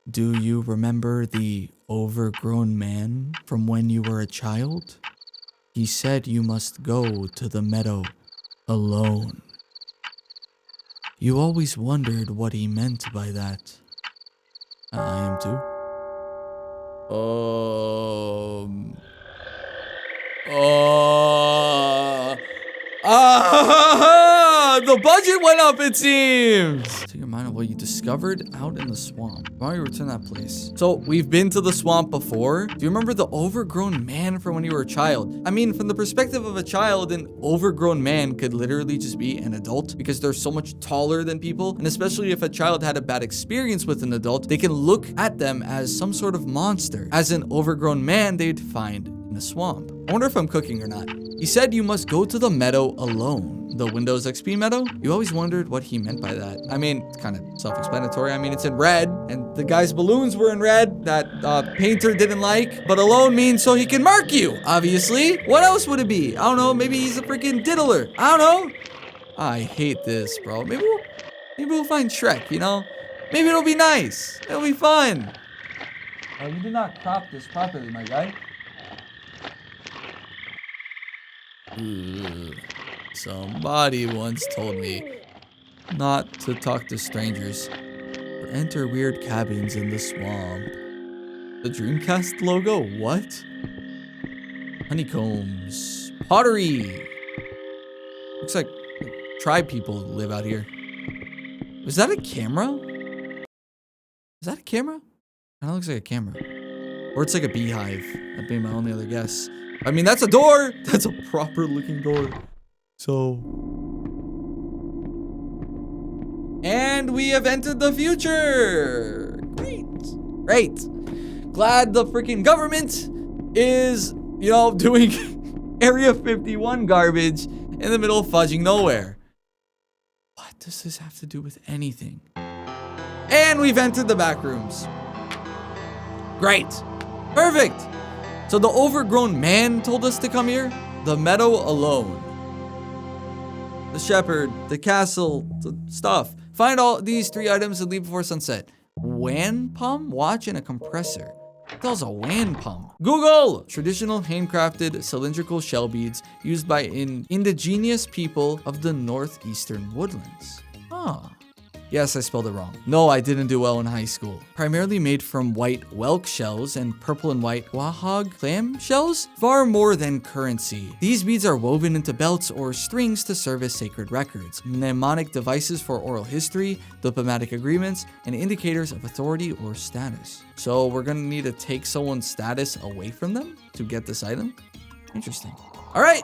Do you remember the overgrown man from when you were a child? He said you must go to the meadow alone. You always wondered what he meant by that. I am too. The budget went up, it seems. Take your mind on what you discovered out in the swamp. Why don't you return that place? So we've been to the swamp before. Do you remember the overgrown man from when you were a child? I mean, from the perspective of a child, an overgrown man could literally just be an adult because they're so much taller than people. And especially if a child had a bad experience with an adult, they can look at them as some sort of monster. As an overgrown man, they'd find in a swamp. I wonder if I'm cooking or not. He said you must go to the meadow alone. The Windows XP meadow? You always wondered what he meant by that. I mean, it's kind of self-explanatory. I mean, it's in red, and the guy's balloons were in red that painter didn't like, but alone means so he can mark you, obviously. What else would it be? I don't know. Maybe he's a freaking diddler. I don't know. I hate this, bro. Maybe we'll find Shrek, you know? Maybe it'll be nice. It'll be fun. Oh, you did not crop this properly, my guy. Somebody once told me not to talk to strangers or enter weird cabins in the swamp. The Dreamcast logo? What? Honeycombs. Pottery. Looks like tribe people live out here. Was that a camera? Is that a camera? Kind of looks like a camera. Or it's like a beehive. That'd be my only other guess. I mean, that's a door. That's a proper looking door. So. And we have entered the future. Great. Great. Glad the freaking government is, you know, doing Area 51 garbage in the middle of fudging nowhere. What does this have to do with anything? And we've entered the Backrooms. Great. Perfect. So the overgrown man told us to come here? The meadow alone. The shepherd, the castle, the stuff. Find all these 3 items and leave before sunset. Wampum watch and a compressor. What the hell's a wampum? Google! Traditional handcrafted cylindrical shell beads used by indigenous people of the northeastern woodlands. Huh. Yes, I spelled it wrong. No, I didn't do well in high school. Primarily made from white whelk shells and purple and white quahog clam shells, far more than currency. These beads are woven into belts or strings to serve as sacred records, mnemonic devices for oral history, diplomatic agreements, and indicators of authority or status. So we're gonna need to take someone's status away from them to get this item? Interesting. All right,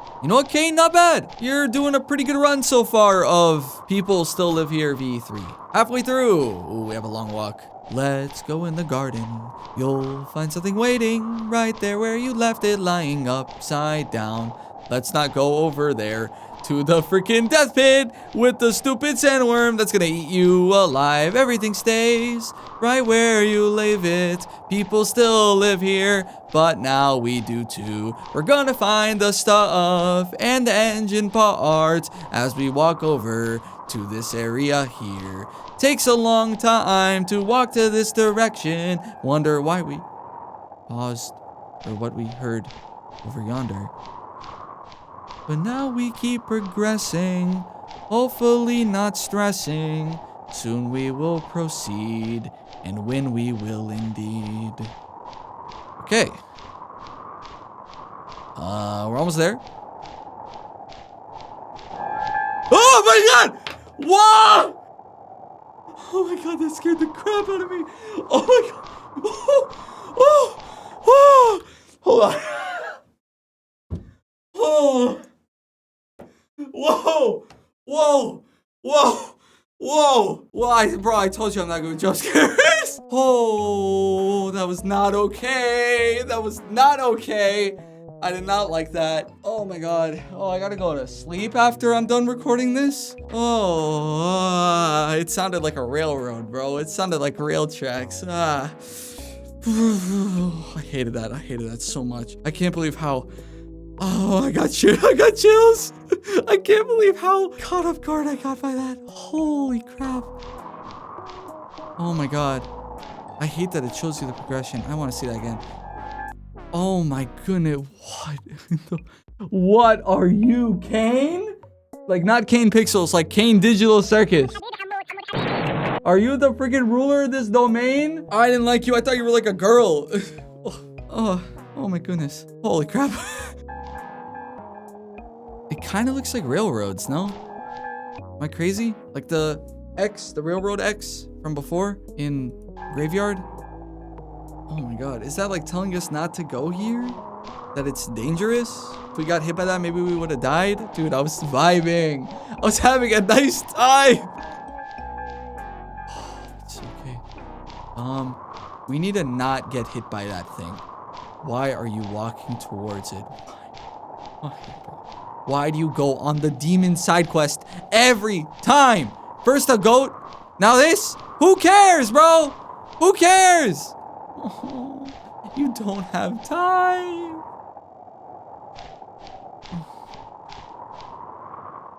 You know what, Kane? Not bad. You're doing a pretty good run so far of People Still Live Here V3. Halfway through. Ooh, we have a long walk. Let's go in the garden. You'll find something waiting right there where you left it, lying upside down. Let's not go over there to the freaking death pit with the stupid sandworm that's gonna eat you alive. Everything stays right where you leave it. People still live here, but now we do too. We're gonna find the stuff and the engine parts as we walk over to this area here. Takes a long time to walk to this direction. Wonder why we paused or what we heard over yonder. But now we keep progressing, hopefully not stressing. Soon we will proceed, and win we will indeed. Okay. We're almost there. Oh my god! Whoa! Oh my god, that scared the crap out of me. Oh my god. Oh. Hold on. Oh. Whoa. Whoa. Whoa. Whoa. Why, bro, I told you I'm not good with jump scares. Oh, that was not okay. That was not okay. I did not like that. Oh my god. Oh, I gotta go to sleep after I'm done recording this. Oh, it sounded like a railroad, bro. It sounded like rail tracks. I hated that. I hated that so much. I can't believe how... Oh, I got chills. I can't believe how caught off guard I got by that. Holy crap. Oh my god. I hate that it shows you the progression. I want to see that again. Oh my goodness, what are you, Kane? Like, not Kane Pixels, like Kane Digital Circus. Are you the freaking ruler of this domain? I didn't like you, I thought you were like a girl. Oh my goodness. Holy crap. It kind of looks like railroads, no? Am I crazy? Like the railroad X from before in Graveyard? Oh my god, is that like telling us not to go here? That it's dangerous? If we got hit by that, maybe we would have died? Dude, I was vibing. I was having a nice time. It's okay. We need to not get hit by that thing. Why are you walking towards it? Why do you go on the demon side quest every time? First a goat, now this? Who cares, bro? Who cares? Oh, you don't have time.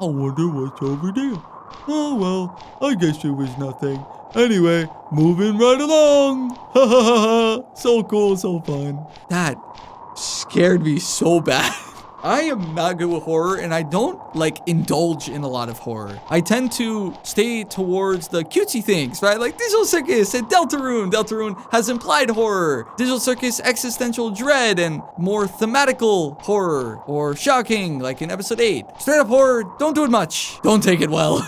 I wonder what's over there. Oh well, I guess it was nothing. Anyway, moving right along. Ha ha ha ha. So cool, so fun. That scared me so bad. I am not good with horror, and I don't, like, indulge in a lot of horror. I tend to stay towards the cutesy things, right? Like Digital Circus and Deltarune. Deltarune has implied horror. Digital Circus existential dread and more thematical horror or shocking, like in episode 8. Straight up horror, don't do it much. Don't take it well.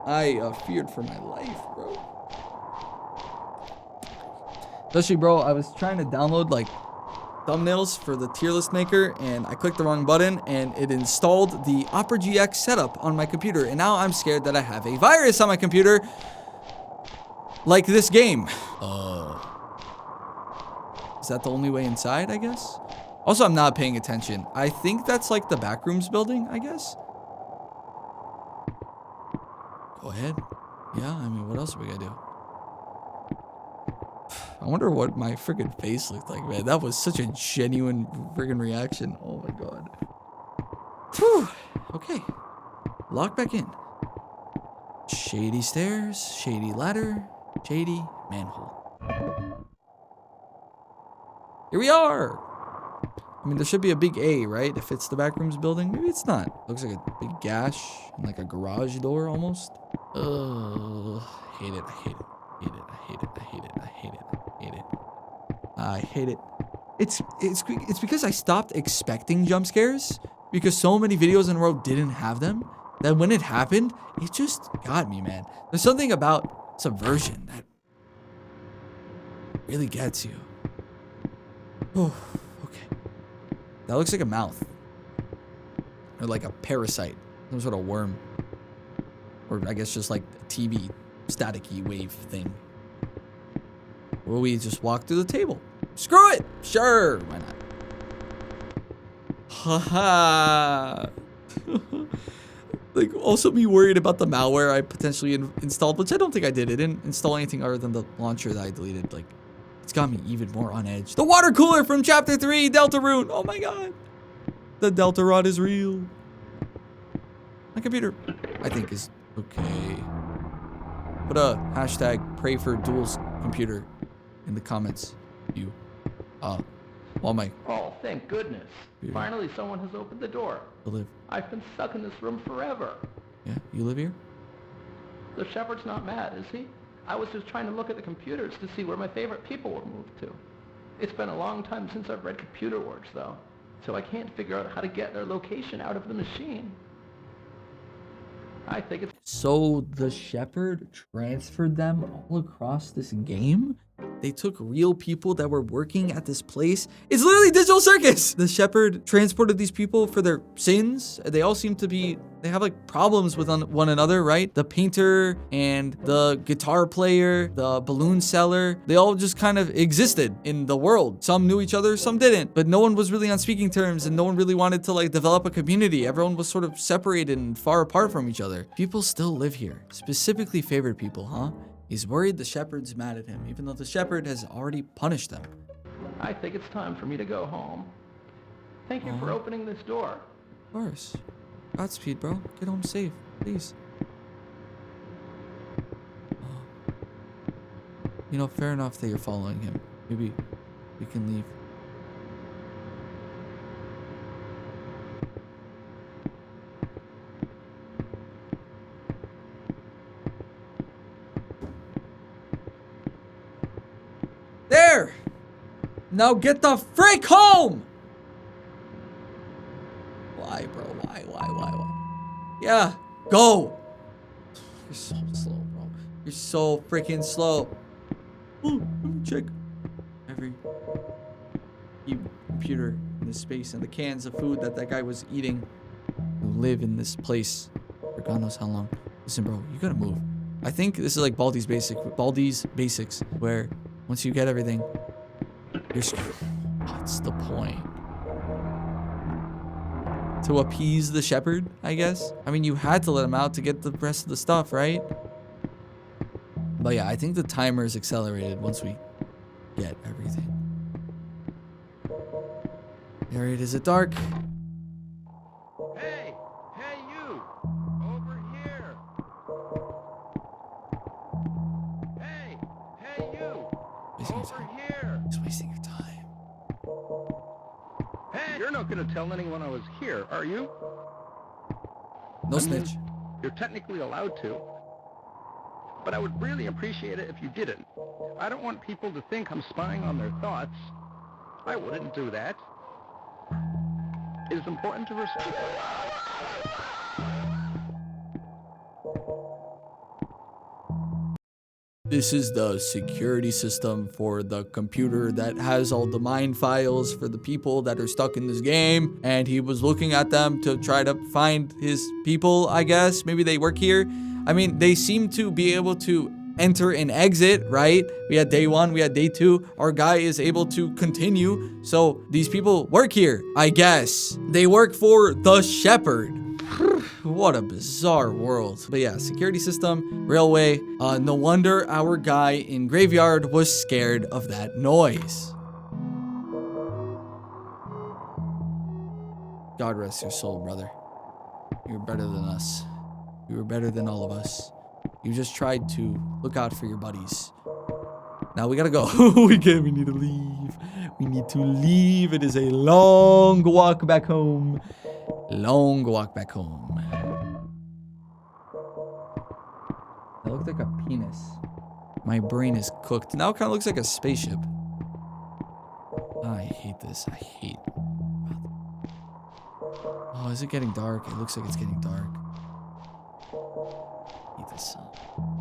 I feared for my life, bro. Especially, bro, I was trying to download, like, thumbnails for the tier list maker, and I clicked the wrong button and it installed the Opera GX setup on my computer, and now I'm scared that I have a virus on my computer like this game. Is that the only way inside, I guess? Also, I'm not paying attention. I think that's like the Backrooms building, I guess. Go ahead. Yeah, I mean, what else are we gonna do? I wonder what my freaking face looked like, man. That was such a genuine freaking reaction. Oh my god. Whew. Okay. Lock back in. Shady stairs, shady ladder, shady manhole. Here we are. I mean, there should be a big A, right? If it's the Backrooms building. Maybe it's not. Looks like a big gash and like a garage door almost. Ugh. Hate it. I hate it. Hate it. I hate it. I hate it. I hate it. I hate it. It's because I stopped expecting jump scares, because so many videos in a row didn't have them, that when it happened, it just got me, man. There's something about subversion that really gets you. Oh, okay. That looks like a mouth. Or like a parasite. Some sort of worm. Or I guess just like a TV staticky wave thing. Will we just walk through the table? Screw it! Sure, why not? Haha. Like, also me worried about the malware I potentially installed, which I don't think I did. I didn't install anything other than the launcher that I deleted. Like, it's got me even more on edge. The water cooler from chapter 3, Deltarune. Oh my god. The Delta Rod is real. My computer, I think, is okay. Put a hashtag pray for Duel's computer in the comments. You. While my... Oh, thank goodness. Finally, someone has opened the door. Live. I've been stuck in this room forever. Yeah, you live here? The shepherd's not mad, is he? I was just trying to look at the computers to see where my favorite people were moved to. It's been a long time since I've read computer works, though, so I can't figure out how to get their location out of the machine. I think it's... So the shepherd transferred them all across this game? They took real people that were working at this place. It's literally Digital Circus. The shepherd transported these people for their sins. They all seem to be, they have like problems with one another, right? The painter and the guitar player, the balloon seller, they all just kind of existed in the world. Some knew each other, some didn't, but no one was really on speaking terms and no one really wanted to like develop a community. Everyone was sort of separated and far apart from each other. People still live here, specifically favored people, huh? He's worried the shepherd's mad at him, even though the shepherd has already punished them. I think it's time for me to go home. Thank you for opening this door. Of course. Godspeed, bro. Get home safe, please. You know, fair enough that you're following him. Maybe we can leave. There! Now get the frick home! Why, bro? Why? Yeah, go! You're so slow, bro. You're so freaking slow. Oh, let me check every computer in this space and the cans of food that guy was eating. You live in this place for God knows how long. Listen, bro, you gotta move. I think this is like Baldi's Basics, where once you get everything, you're screwed. What's the point? To appease the shepherd, I guess? I mean, you had to let him out to get the rest of the stuff, right? But yeah, I think the timer is accelerated once we get everything. There it is at dark. Hey, you! Over here! Hey, you! Over here! He's wasting your time. Hey, you're not gonna tell anyone I was here, are you? No snitch. You're technically allowed to. But I would really appreciate it if you didn't. I don't want people to think I'm spying on their thoughts. I wouldn't do that. It is important to respect. This is the security system for the computer that has all the mind files for the people that are stuck in this game. And he was looking at them to try to find his people, I guess. Maybe they work here. I mean, they seem to be able to enter and exit, right? We had day 1, we had day 2. Our guy is able to continue. So these people work here, I guess. They work for the shepherd. What a bizarre world. But yeah, security system, railway. No wonder our guy in graveyard was scared of that noise. God rest your soul, brother. You're better than us. You were better than all of us. You just tried to look out for your buddies. Now we gotta go. We need to leave. We need to leave. It is a long walk back home. Long walk back home. That looked like a penis. My brain is cooked. Now it kind of looks like a spaceship. I hate this. I hate. Oh, is it getting dark? It looks like it's getting dark. I hate this. I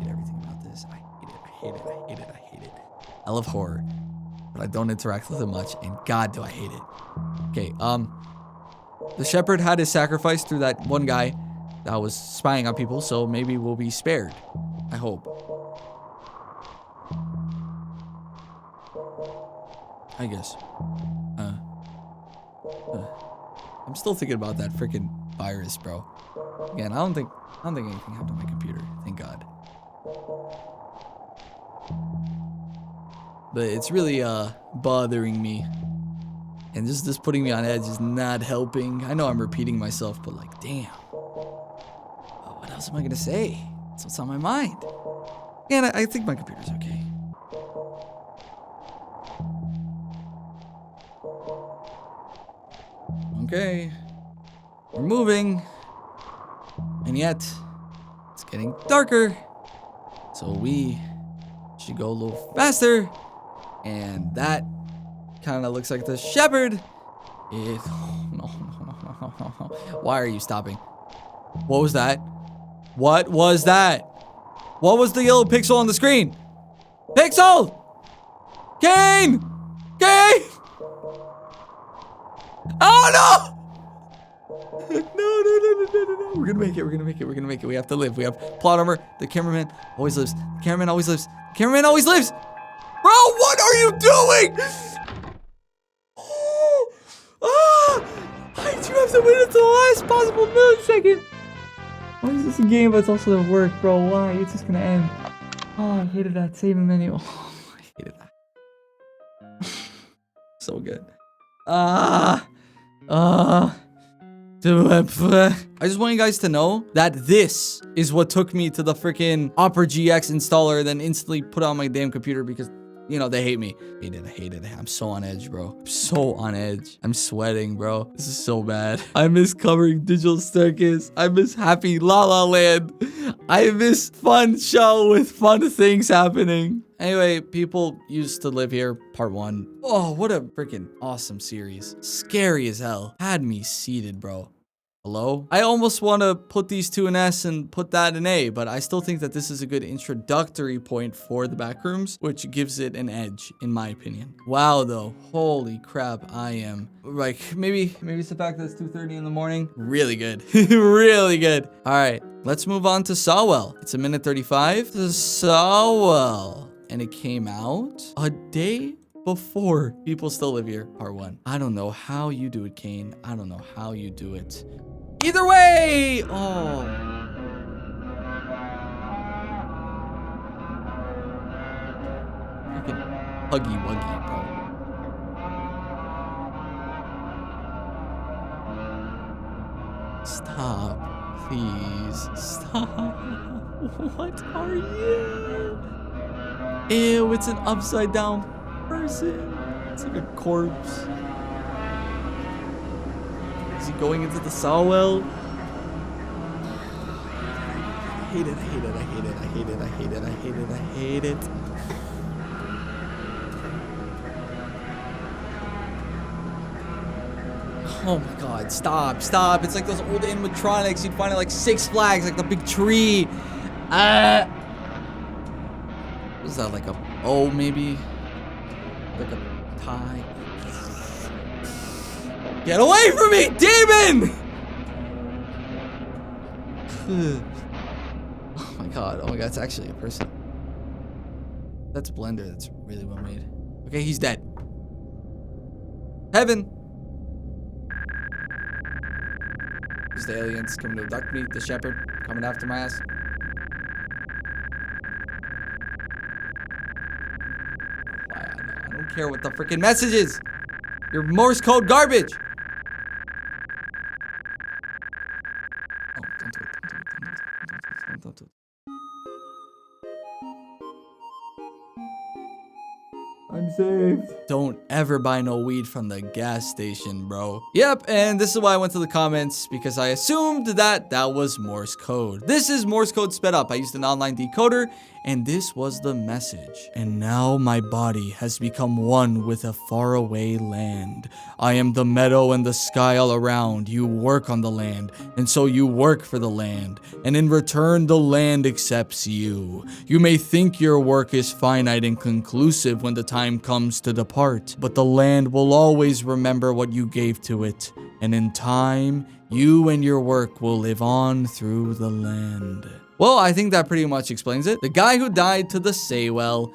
hate everything about this. I hate it. I hate it. I hate it. I hate it. I love horror, but I don't interact with it much. And God, do I hate it. Okay. The shepherd had his sacrifice through that one guy that was spying on people, so maybe we'll be spared. I hope. I guess. I'm still thinking about that freaking virus, bro. Again, I don't think anything happened to my computer. Thank God. But it's really bothering me. And just putting me on edge is not helping. I know I'm repeating myself, but like, damn. What else am I gonna say? That's what's on my mind. And I think my computer's okay. Okay. We're moving. And yet, it's getting darker. So we should go a little faster. And that kind of looks like the shepherd. No. Why are you stopping? What was that? What was that? What was the yellow pixel on the screen? Pixel! Kane! Kane! Oh no! No. We're gonna make it. We have to live. We have plot armor. The cameraman always lives. The cameraman always lives. Bro, what are you doing? Why did you have to wait until the last possible millisecond? Why is this a game but it's also at work, bro? Why? It's just gonna end. Oh, I hated that. Save a menu. Oh, I hated that. So good. I just want you guys to know that this is what took me to the freaking Opera GX installer, then instantly put on my damn computer because, you know, they hate me. I hate it. I'm so on edge, bro. I'm so on edge. I'm sweating, bro. This is so bad. I miss covering Digital Staircase. I miss Happy La La Land. I miss fun show with fun things happening. Anyway, people used to live here, part 1. Oh, what a freaking awesome series. Scary as hell. Had me seated, bro. Hello? I almost want to put these two in S and put that in A, but I still think that this is a good introductory point for the Backrooms, which gives it an edge, in my opinion. Wow, though. Holy crap, I am. Like, maybe it's the fact that it's 2:30 in the morning. Really good. Really good. All right, let's move on to SAYWELL. It's 1:35. The SAYWELL. And it came out a day before People Still Live Here, part 1. I don't know how you do it, Kane. I don't know how you do it. Either way! Oh. Freaking huggy wuggy, bro. Stop. Please. Stop. What are you? Ew, it's an upside down person. It's like a corpse. Is he going into the SAYWELL? I hate it. Oh my god, stop. It's like those old animatronics you'd find at like Six Flags, like the big tree. What is that, like a O maybe? Like a tie? Get away from me, demon! Oh my god, it's actually a person. That's Blender, that's really well made. Okay, he's dead. Heaven! Is the aliens coming to abduct me? The shepherd coming after my ass? I don't care what the freaking message is! Your Morse code garbage! Oh, don't do it. Don't do it. I'm saved. Don't ever buy no weed from the gas station, bro. Yep, and this is why I went to the comments, because I assumed that was Morse code. This is Morse code sped up. I used an online decoder, and this was the message. And now my body has become one with a faraway land. I am the meadow and the sky all around. You work on the land, and so you work for the land. And in return, the land accepts you. You may think your work is finite and conclusive when the time time comes to depart. But the land will always remember what you gave to it. And in time, you and your work will live on through the land. Well, I think that pretty much explains it. The guy who died to the SAYWELL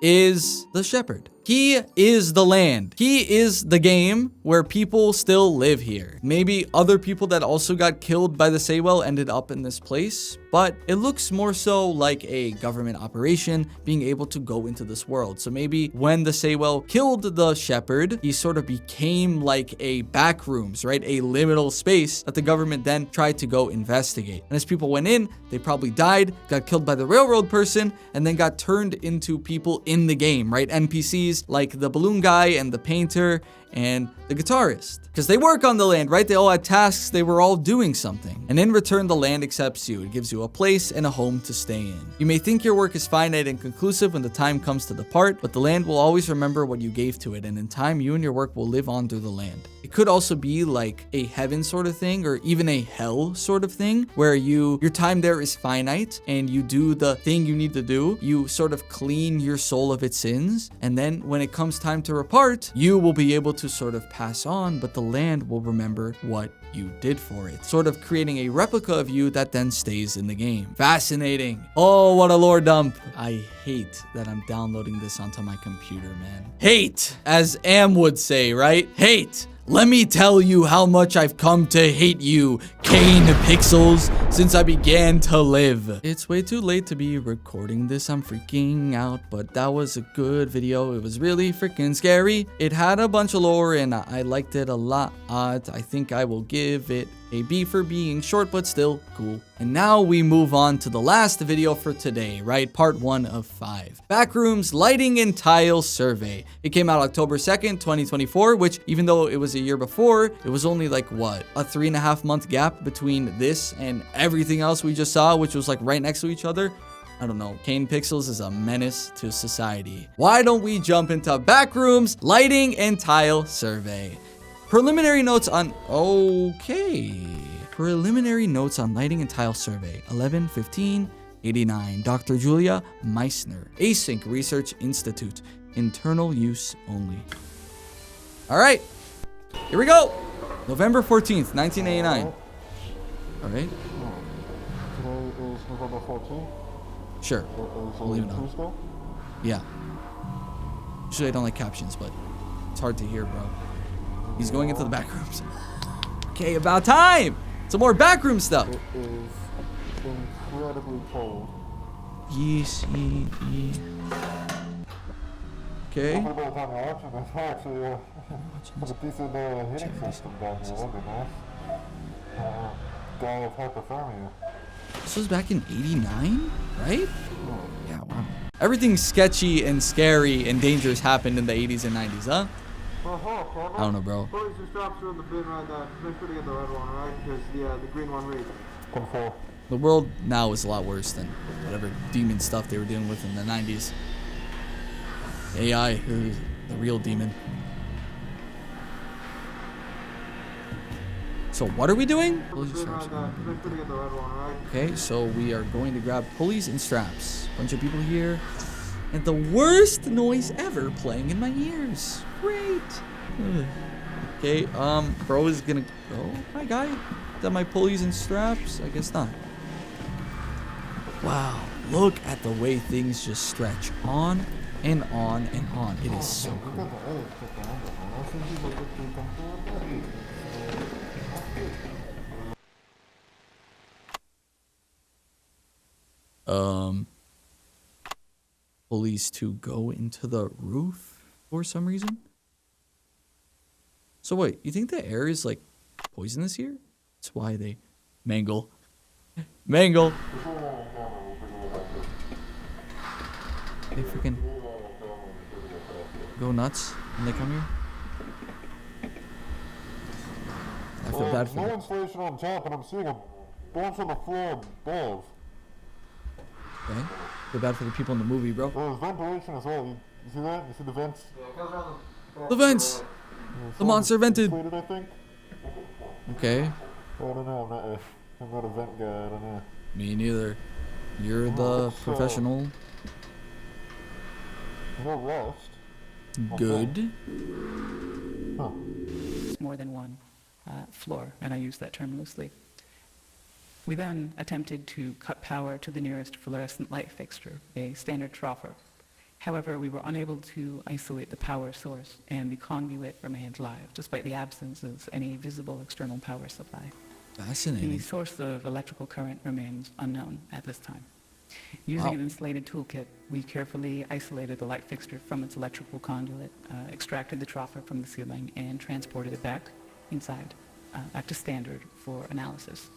is the shepherd. He is the land. He is the game where people still live here. Maybe other people that also got killed by the SAYWELL ended up in this place, but it looks more so like a government operation being able to go into this world. So maybe when the SAYWELL killed the shepherd, he sort of became like a backrooms, right? A liminal space that the government then tried to go investigate. And as people went in, they probably died, got killed by the railroad person, and then got turned into people in the game, right? NPCs like the balloon guy and the painter and the guitarist. Because they work on the land, right? They all had tasks, they were all doing something. And in return, the land accepts you. It gives you a place and a home to stay in. You may think your work is finite and conclusive when the time comes to depart, but the land will always remember what you gave to it, and in time, you and your work will live on through the land. It could also be like a heaven sort of thing, or even a hell sort of thing, where your time there is finite, and you do the thing you need to do. You sort of clean your soul of its sins, and then when it comes time to depart, you will be able to sort of pass on, but the land will remember what you did for it, sort of creating a replica of you that then stays in the game. Fascinating. Oh, what a lore dump. I hate that I'm downloading this onto my computer, man. Hate, as Am would say, right? Hate. Let me tell you how much I've come to hate you, Kane Pixels, since I began to live. It's way too late to be recording this. I'm freaking out, but that was a good video. It was really freaking scary. It had a bunch of lore and I liked it a lot. I think I will give it a B for being short, but still cool. And now we move on to the last video for today, right? Part 1 of 5. Backrooms Lighting and Tile Survey. It came out October 2nd, 2024, which even though it was a year before, it was only like what? A 3.5 month gap between this and everything else we just saw, which was like right next to each other. I don't know. Kane Pixels is a menace to society. Why don't we jump into Backrooms Lighting and Tile Survey? Preliminary notes on... Okay. Preliminary notes on lighting and tile survey. 11/15/89. Dr. Julia Meissner. Async Research Institute. Internal use only. All right. Here we go. November 14th, 1989. All right. Today is November 14th. Sure. We'll leave it on. Yeah. Usually I don't like captions, but it's hard to hear, bro. He's going into the back rooms. Okay, about time! Some more backroom stuff. It is incredibly cold. Yes. Okay. By the time you're watching this, actually, a decent heating system down here would be nice. Die of hypothermia. This was back in 89, right? Yeah, wow. Everything sketchy and scary and dangerous happened in the 80s and 90s, huh? I don't know, bro. Police and straps are in the bin right now. Make sure to get the red one, right? Because the green one reads. The world now is a lot worse than whatever demon stuff they were dealing with in the 90s. AI, who's the real demon. So what are we doing? Pulleys and straps. Okay, so we are going to grab pulleys and straps. Bunch of people here. And the worst noise ever playing in my ears. Great. Okay, bro is gonna go. Hi, guy. Is that my pulleys and straps? I guess not. Wow, look at the way things just stretch on and on and on. It is so cool. Pulleys to go into the roof for some reason. So wait, you think the air is like poisonous here? That's why they mangle. Mangle. They freaking go nuts when they come here. I feel bad for them. No insulation on top, and I'm seeing a bunch on the floor above. Okay. Feel bad for the people in the movie, bro. There's ventilation as well. You see that? You see the vents? The vents! The monster vented! Inflated, I think. Okay. Well, I don't know. I'm not a vent guy. I don't know. Me neither. You're the professional. No rust. Good. Huh. More than one floor, and I use that term loosely. We then attempted to cut power to the nearest fluorescent light fixture, a standard troffer. However, we were unable to isolate the power source, and the conduit remained live, despite the absence of any visible external power supply. Fascinating. The source of electrical current remains unknown at this time. Using an insulated toolkit, we carefully isolated the light fixture from its electrical conduit, extracted the troffer from the ceiling, and transported it back inside, back to standard for analysis.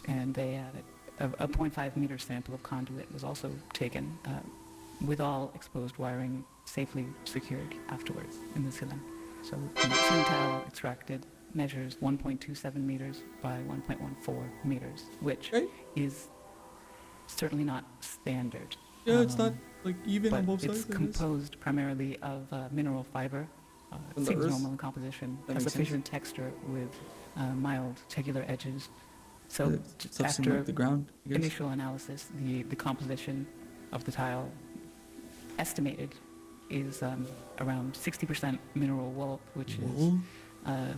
And a 0.5 meter sample of conduit was also taken, with all exposed wiring safely secured afterwards in the ceiling. So the ceiling tile extracted measures 1.27 meters by 1.14 meters, which is certainly not standard. Yeah, it's not like even on both sides. It's composed primarily of mineral fiber. It seems normal in composition, has a fissured texture with mild tegular edges. So after the ground, initial analysis, the composition of the tile estimated is around 60% mineral wool, which is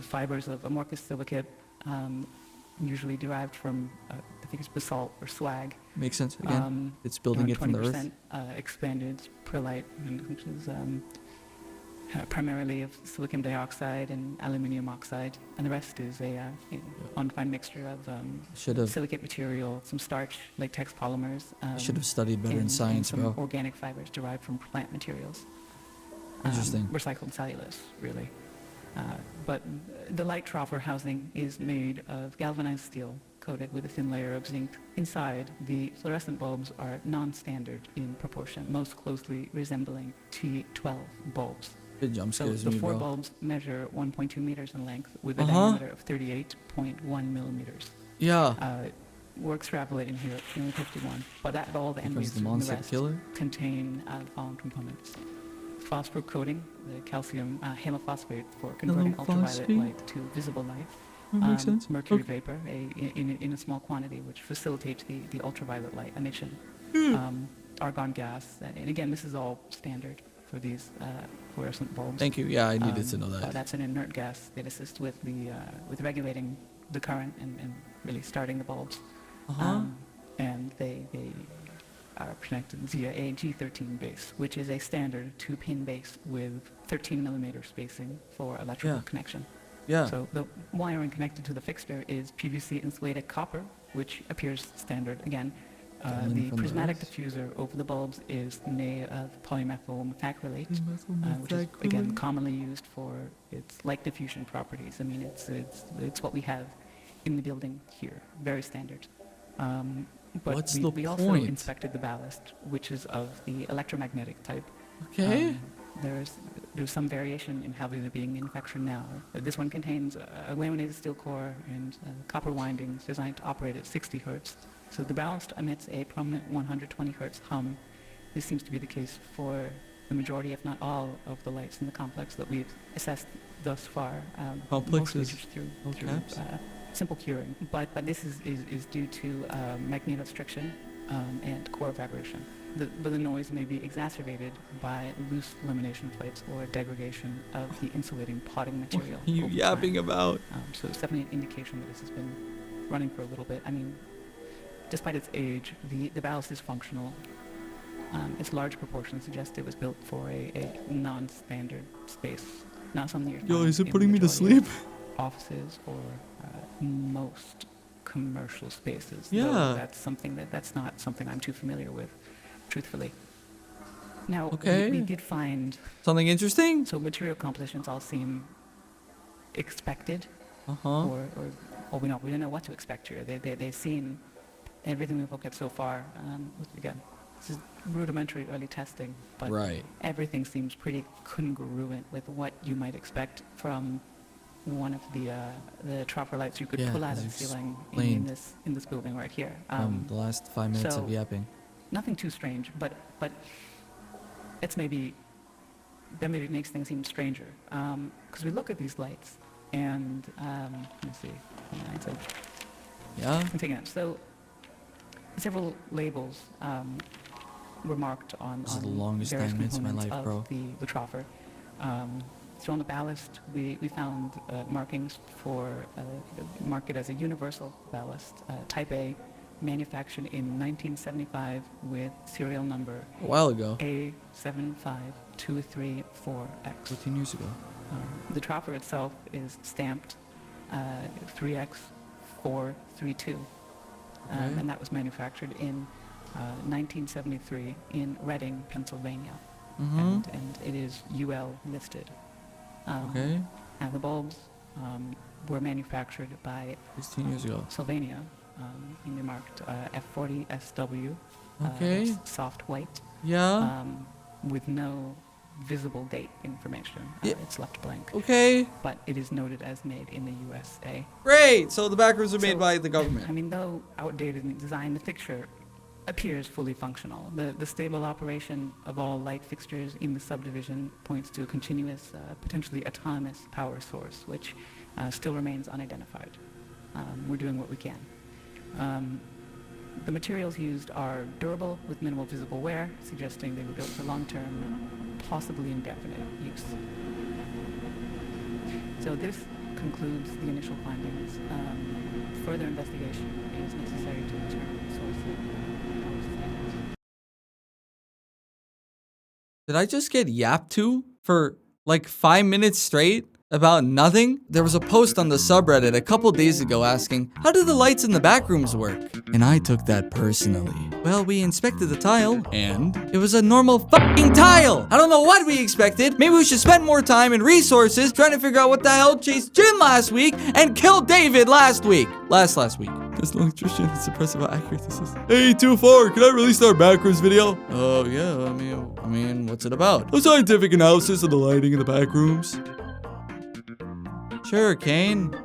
fibers of amorphous silicate, usually derived from, I think it's basalt or slag. Makes sense. Again, it's building it from the earth. 20% expanded perlite, which is primarily of silicon dioxide and aluminium oxide, and the rest is a undefined mixture of silicate material, some starch, latex polymers. I should have studied better in science, and some bro. organic fibers derived from plant materials. Interesting. Recycled cellulose, really. But the light troffer housing is made of galvanized steel coated with a thin layer of zinc. Inside, the fluorescent bulbs are non-standard in proportion, most closely resembling T12 bulbs. Good jump scares so the me, four bro. bulbs measure 1.2 meters in length with a diameter of 38.1 millimeters. Yeah. We're extrapolating here at 351, but that bulb and Because the rest killer? contain the following components. Phosphor coating, the calcium halophosphate for converting ultraviolet light to visible light. Makes sense. Mercury vapor in a small quantity, which facilitates the ultraviolet light emission. Argon gas, and again, this is all standard for these fluorescent bulbs. Thank you. Yeah, I needed to know that. That's an inert gas that assists with with regulating the current and really starting the bulbs. And they are connected via a G13 base, which is a standard 2-pin base with 13 millimeter spacing for electrical connection. Yeah. So the wiring connected to the fixture is PVC insulated copper, which appears standard again. The prismatic diffuser over the bulbs is made of polymethyl methacrylate, which is again commonly used for its light diffusion properties. I mean, it's what we have in the building here, very standard. But we also inspected the ballast, which is of the electromagnetic type. Okay. There's some variation in how they're being manufactured now. This one contains a laminated steel core and copper windings designed to operate at 60 hertz. So the ballast emits a prominent 120 hertz hum. This seems to be the case for the majority, if not all, of the lights in the complex that we've assessed thus far. Mostly just through simple curing. But this is due to magnetostriction and core vibration. But the noise may be exacerbated by loose lamination plates or degradation of the insulating potting material. What are you yapping about? So it's definitely an indication that this has been running for a little bit. I mean, despite its age, the ballast is functional. Its large proportions suggest it was built for a non-standard space, not something you're Yo, is it putting me to sleep? Offices or most commercial spaces. Yeah. Though that's not something I'm too familiar with, truthfully. Now, we did find something interesting. So material compositions all seem expected, or we don't know what to expect here. They seem everything we've looked at so far. Again, this is rudimentary early testing, but everything seems pretty congruent with what you might expect from one of the troffer lights you could pull out of the ceiling in this building right here. The last 5 minutes of yapping. Nothing too strange, but it's that maybe makes things even stranger. Because we look at these lights, and let me see. Yeah. I'm taking it. So several labels were marked on This is the longest various 9 minutes of my components life, bro. of the troffer. So on the ballast, we found markings for mark it as a universal ballast, Type A, manufactured in 1975 with serial number A while ago. A75234X. 14 years ago. The troffer itself is stamped 3X432, and that was manufactured in 1973 in Reading, Pennsylvania, and it is UL listed. And the bulbs were manufactured by 16 years ago. Sylvania, and they're marked F40SW, soft white, with no visible date information. It's left blank. But it is noted as made in the USA. Great! So the Backrooms are made by the government. I mean, though outdated in design, the fixture appears fully functional. The stable operation of all light fixtures in the subdivision points to a continuous, potentially autonomous power source, which still remains unidentified. We're doing what we can. The materials used are durable with minimal visible wear, suggesting they were built for long-term, possibly indefinite use. So this concludes the initial findings. Further investigation is necessary to determine the source of power supplies. Did I just get yapped to for like 5 minutes straight about nothing? There was a post on the subreddit a couple days ago asking, how do the lights in the Backrooms work? And I took that personally. Well, we inspected the tile, and it was a normal fucking tile! I don't know what we expected. Maybe we should spend more time and resources trying to figure out what the hell chased Jim last week and killed David last week. Last week. As an electrician, it's impressive how accurate this is. Hey, 2-4, can I release our Backrooms video? Oh, yeah, I mean, what's it about? A scientific analysis of the lighting in the Backrooms. Sure, Kane.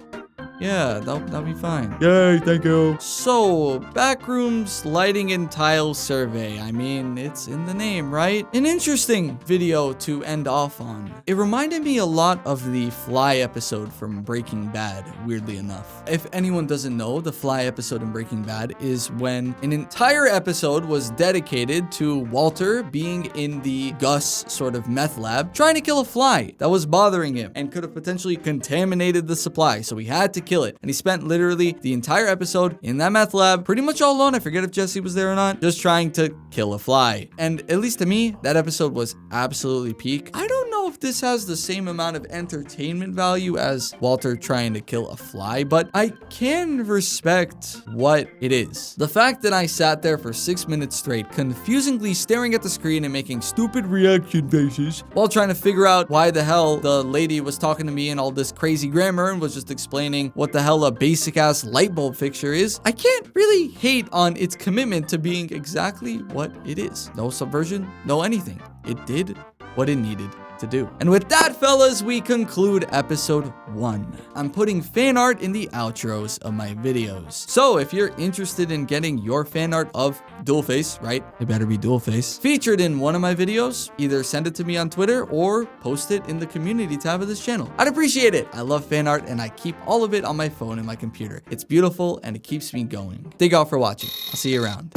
Yeah, that'll be fine. Yay, thank you. So, Backrooms lighting and tile survey. I mean, it's in the name, right? An interesting video to end off on. It reminded me a lot of the Fly episode from Breaking Bad, weirdly enough. If anyone doesn't know, the Fly episode in Breaking Bad is when an entire episode was dedicated to Walter being in the Gus sort of meth lab, trying to kill a fly that was bothering him and could have potentially contaminated the supply, so he had to kill it. And he spent literally the entire episode in that meth lab, pretty much all alone. I forget if Jesse was there or not, just trying to kill a fly. And at least to me, that episode was absolutely peak. I don't know if this has the same amount of entertainment value as Walter trying to kill a fly, but I can respect what it is. The fact that I sat there for 6 minutes straight, confusingly staring at the screen and making stupid reaction faces while trying to figure out why the hell the lady was talking to me in all this crazy grammar and was just explaining what the hell a basic ass light bulb fixture is. I can't really hate on its commitment to being exactly what it is. No subversion, no anything. It did what it needed to do. And with that, fellas, we conclude episode 1. I'm putting fan art in the outros of my videos. So if you're interested in getting your fan art of Dualface, right? It better be Dualface, featured in one of my videos, either send it to me on Twitter or post it in the community tab of this channel. I'd appreciate it. I love fan art and I keep all of it on my phone and my computer. It's beautiful and it keeps me going. Thank y'all for watching. I'll see you around.